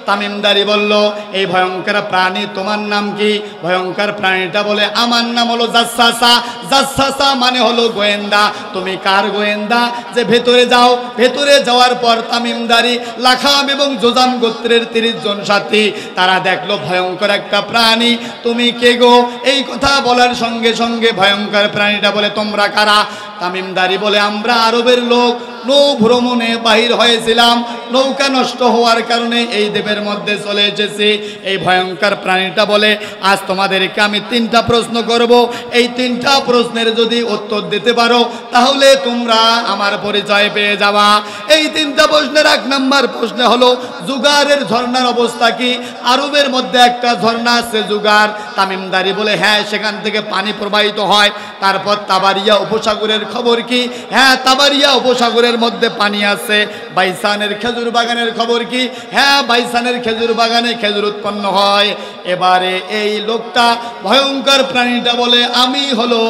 তামিমদারি বলল, এই ভয়ঙ্কর প্রাণী তোমার নাম কি? ভয়ঙ্কর প্রাণীটা বলে, আমার নাম হলো জাসসাসা। জাসসাসা মানে হলো গোয়েন্দা। তুমি কার গোয়েন্দা? যে ভেতরে যাও। ভেতরে যাওয়ার পর তামিমদারি লাখাম এবং জোজাম গোত্রের 30 জন সাথী তারা দেখলো ভয়ঙ্কর একটা প্রাণী। তুমি কে গো? এই কথা বলার সঙ্গে সঙ্গে ভয়ঙ্কর প্রাণীটা বলে, তোমরা কারা? তামিমদারি বলে, আমরা আরবের লোক, নৌ ভ্রমণে বাহির হয়েছিলাম, নৌকা নষ্ট হওয়ার কারণে এই দ্বীপের মধ্যে চলে এসেছি। এই ভয়ঙ্কর প্রাণীটা বলে, আজ তোমাদেরকে আমি 3টা প্রশ্ন করব, এই 3টা প্রশ্নের যদি উত্তর দিতে পারো তাহলে তোমরা আমার পরিচয় পেয়ে যাবা। এই 3টা প্রশ্নের 1 নম্বর প্রশ্ন হলো, জুগারের ঝর্ণার অবস্থা কি? আরবের মধ্যে একটা ঝর্ণা আছে জুগার। তামিমদারি বলে, হ্যাঁ, সেখান থেকে পানি প্রবাহিত হয়। তারপর তাবারিয়া উপসাগরের খবর কি? হ্যাঁ, তাবারিয়া উপসাগরের মধ্যে পানি আছে। বাইসানের খেজুর বাগানের খবর কি? হ্যাঁ, বাইসানের খেজুর বাগানে খেজুর উৎপন্ন হয়। এবারে এই লোকটা ভয়ঙ্কর প্রাণীটা বলে, আমি হলো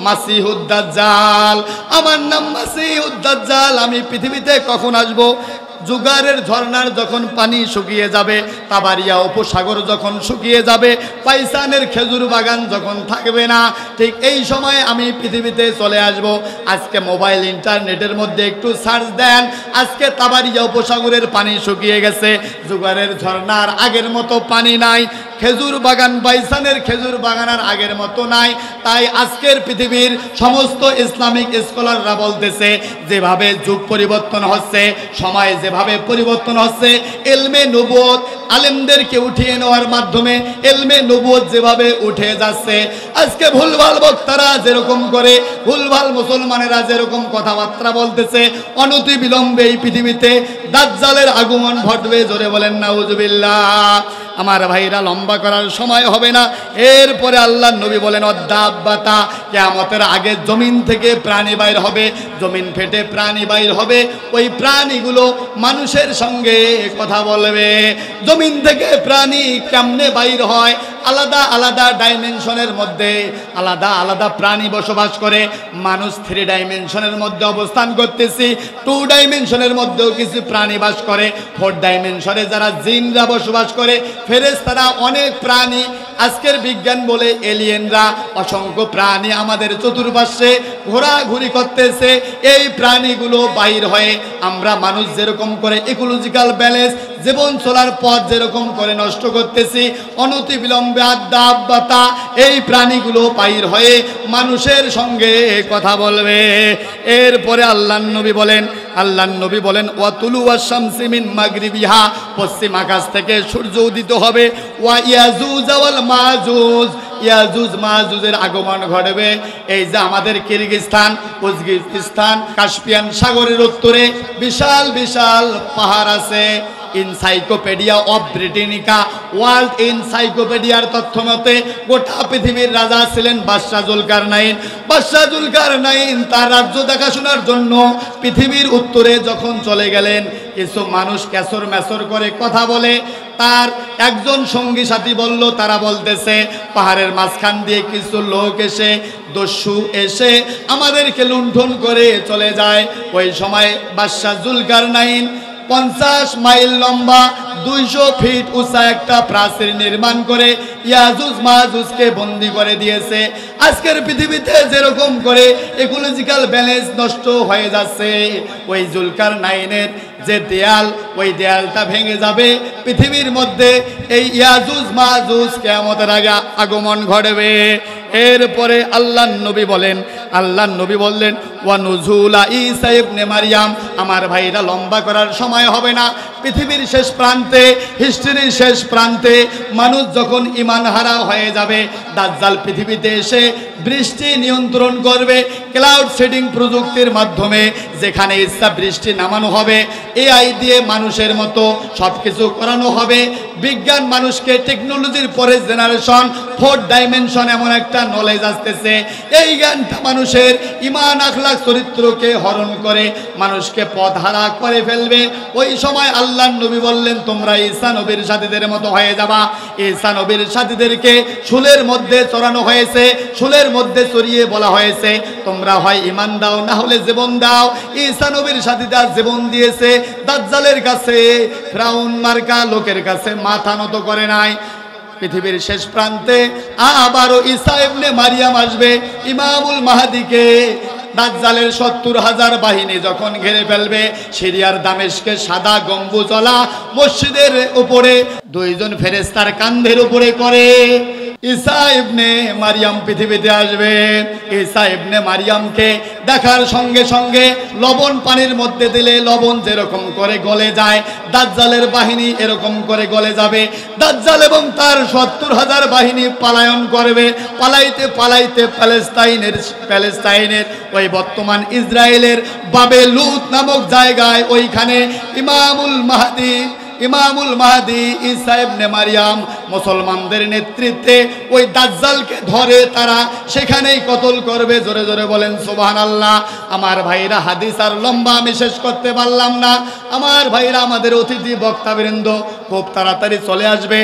মাসিহুদ দাজ্জাল, আমার নাম মাসিহুদ দাজ্জাল। আমি পৃথিবীতে কখন আসবো? জুগারের ঝর্ণার যখন পানি শুকিয়ে যাবে, তাবারিয়া উপসাগর যখন শুকিয়ে যাবে, পাইসানের খেজুর বাগান যখন থাকবে না, ঠিক এই সময় আমি পৃথিবীতে চলে আসব। আজকে মোবাইল ইন্টারনেটের মধ্যে একটু সার্চ দেন, আজকে তাবারিয়া উপসাগরের পানি শুকিয়ে গেছে, জুগারের ঝর্ণার আগের মতো পানি নাই, খেজুর বাগান বাইসানের খেজুর বাগান আর আগের মতো নাই। তাই আজকের পৃথিবীর সমস্ত ইসলামিক স্কলাররা বলতেছে, যেভাবে যুগ পরিবর্তন হচ্ছে, সময় যেভাবে পরিবর্তন হচ্ছে, ইলমে নবুয়ত আলেমদেরকে উঠিয়ে নেওয়ার মাধ্যমে ইলমে নবুয়ত যেভাবে উঠে যাচ্ছে, আজকে ভুলভাল বক্তারা যেরকম করে, ভুলভাল মুসলমানেরা যেরকম কথাবার্তা বলতেছে, অনতি বিলম্বে এই পৃথিবীতে দাজ্জালের আগমন ঘটবে। জোরে বলেন নাউজুবিল্লাহ। আমার ভাইরা, লম্বা করার সময় হবে না। এরপরে আল্লাহর নবী বলেন, অদ্দাব্বাতা, কিয়ামতের আগে জমিন থেকে প্রাণী বাইর হবে, জমিন ফেটে প্রাণী বাইর হবে। ওই প্রাণীগুলো মানুষের সঙ্গে কথা বলবে। জমিন থেকে প্রাণী কেমনে বাইর হয়? আলাদা আলাদা ডাইমেনশনের মধ্যে আলাদা আলাদা প্রাণী বসবাস করে। মানুষ 3 ডাইমেনশনের মধ্যে অবস্থান করতেছি, 2 ডাইমেনশনের মধ্যেও কিছু প্রাণী বাস করে, 4 ডাইমেনশনে যারা জিনরা বসবাস করে, ফেরেশতারা, অনেক প্রাণী। আজকের বিজ্ঞান বলে এলিয়েনরা, অসংখ্য প্রাণী আমাদের চতুর্পাশে ঘোরাঘুরি করতেছে। এই প্রাণীগুলো বাহির হয়ে আমরা মানুষ যেরকম করে ইকোলজিক্যাল ব্যালেন্স, জীবন চলার পথ যেরকম করে নষ্ট করতেছি, অনতি বিলম্বে আদ্দাব্বাতা, এই প্রাণীগুলো বাহির হয়ে মানুষের সঙ্গে কথা বলবে। এরপরে আল্লাহর নবী বলেন ওয়াতুলু ওয়াশ-শামসি মিন মাগরিবিহা, পশ্চিম আকাশ থেকে সূর্য উদিত হবে। ওয়া ইয়াজুজ ওয়াল মাজুজ, ইয়াজুজ মাজুজের আগমন ঘটবে। এই যে আমাদের কিরগিজস্তান, উজবেকিস্তান, কাস্পিয়ান সাগরের উত্তরে বিশাল বিশাল পাহাড় আছে। ইনসাইক্লোপিডিয়া অফ ব্রিটানিকা, ওয়ার্ল্ড ইনসাইক্লোপিডিয়ার তথ্য মতে গোটা পৃথিবীর রাজা ছিলেন বাদশাহ জুলকারনাইন। বাদশাহ জুলকারনাইন তার রাজ্য দেখাশোনার জন্য পৃথিবীর উত্তরে যখন চলে গেলেন, কিছু মানুষ ক্যাসর ম্যাসর করে কথা বলে। তার একজন সঙ্গী সাথী বলল, তারা বলতেছে পাহাড়ের মাঝখান দিয়ে কিছু লোক এসে, দস্যু এসে আমাদেরকে লুণ্ঠন করে চলে যায়। ওই সময় বাদশাহ জুলকারনাইন 50 মাইল লম্বা 200 ফিট উঁচা একটা প্রাচীর নির্মাণ করে ইয়াজুজ মাজুজকে বন্দি করে দিয়েছে। আজকের পৃথিবীতে যেরকম করে ইকোলজিক্যাল ব্যালেন্স নষ্ট হয়ে যাচ্ছে, ওই জুলকারনাইনের যে দেয়াল, ওই দেয়ালটা ভেঙে যাবে। পৃথিবীর মধ্যে এই ইয়াজুজ মাজুজ কিয়ামতের আগে আগমন ঘটবে। এরপরে আল্লাহর নবী বললেন ওয়া নুজুলা ঈসা ইবনে মারইয়াম। আমার ভাইরা, লম্বা করার সময় হবে না। পৃথিবীর শেষ প্রান্তে, হিস্ট্রির শেষ প্রান্তে মানুষ যখন ঈমান হারা হয়ে যাবে, দাজ্জাল পৃথিবীতে এসে বৃষ্টি নিয়ন্ত্রণ করবে। ক্লাউড সিডিং প্রযুক্তির মাধ্যমে যেখানে ইচ্ছা বৃষ্টি নামানো হবে, এআই দিয়ে মানুষের মতো সব কিছু করানো হবে। বিজ্ঞান মানুষকে, টেকনোলজির পরে জেনারেশন 4 ডাইমেনশন এমন একটা নলেজ আসতেছে। এই জ্ঞানটা মানুষের ঈমান আখলাক চরিত্রকে হরণ করে মানুষকে পথহারা করে ফেলবে। ওই সময় আল্লাহর নবী বললেন, তোমরা ঈসা নবীর সাথীদের মতো হয়ে যাবা। ঈসা নবীর সাথীদেরকে শুলের মধ্যে চড়ানো হয়েছে, শুলের মধ্যে চড়িয়ে বলা হয়েছে তোমরা হয় ঈমান দাও, না হলে জীবন দাও। ঈসা নবীর সাথীরা জীবন দিয়েছে। দাজ্জালের কাছে, ফিরাউন মার্কা লোকের কাছে মাথা নত করে নাই। পৃথিবীর শেষ প্রান্তে আবারও ঈসা ইবনে মারইয়াম আসবে। ইমামুল মাহদিকে দাজ্জালের 70,000 বাহিনী যখন ঘিরে ফেলবে, সিরিয়ার দামেস্কে সাদা গম্বুজওয়ালা মসজিদের উপরে 2 ফেরেশতার কাঁধের উপরে করে ঈসা ইবনে মারইয়াম পৃথিবীতে আসবে। ঈসা ইবনে মারইয়ামকে দেখার সঙ্গে সঙ্গে লবণ পানির মধ্যে দিলে লবণ যেরকম করে গলে যায়, দাজ্জালের বাহিনী এরকম করে গলে যাবে। দাজ্জাল এবং তার 70,000 বাহিনী পালায়ন করবে। পালাইতে পালাইতে প্যালেস্তাইনের ওই বর্তমান ইসরায়েলের বাবে লুত নামক জায়গায়, ওইখানে ইমামুল মাহদি ঈসা ইবনে মারইয়াম মুসলমানদের নেতৃত্বে ওই দাজ্জালকে ধরে তারা সেখানেই কতল করবে। জোরে জোরে বলেন সুবহানাল্লাহ। আমার ভাইরা, হাদিস আর লম্বা আমি শেষ করতে পারলাম না। আমার ভাইরা, আমাদের অতিথি বক্তাবৃন্দ খুব তাড়াতাড়ি চলে আসবে।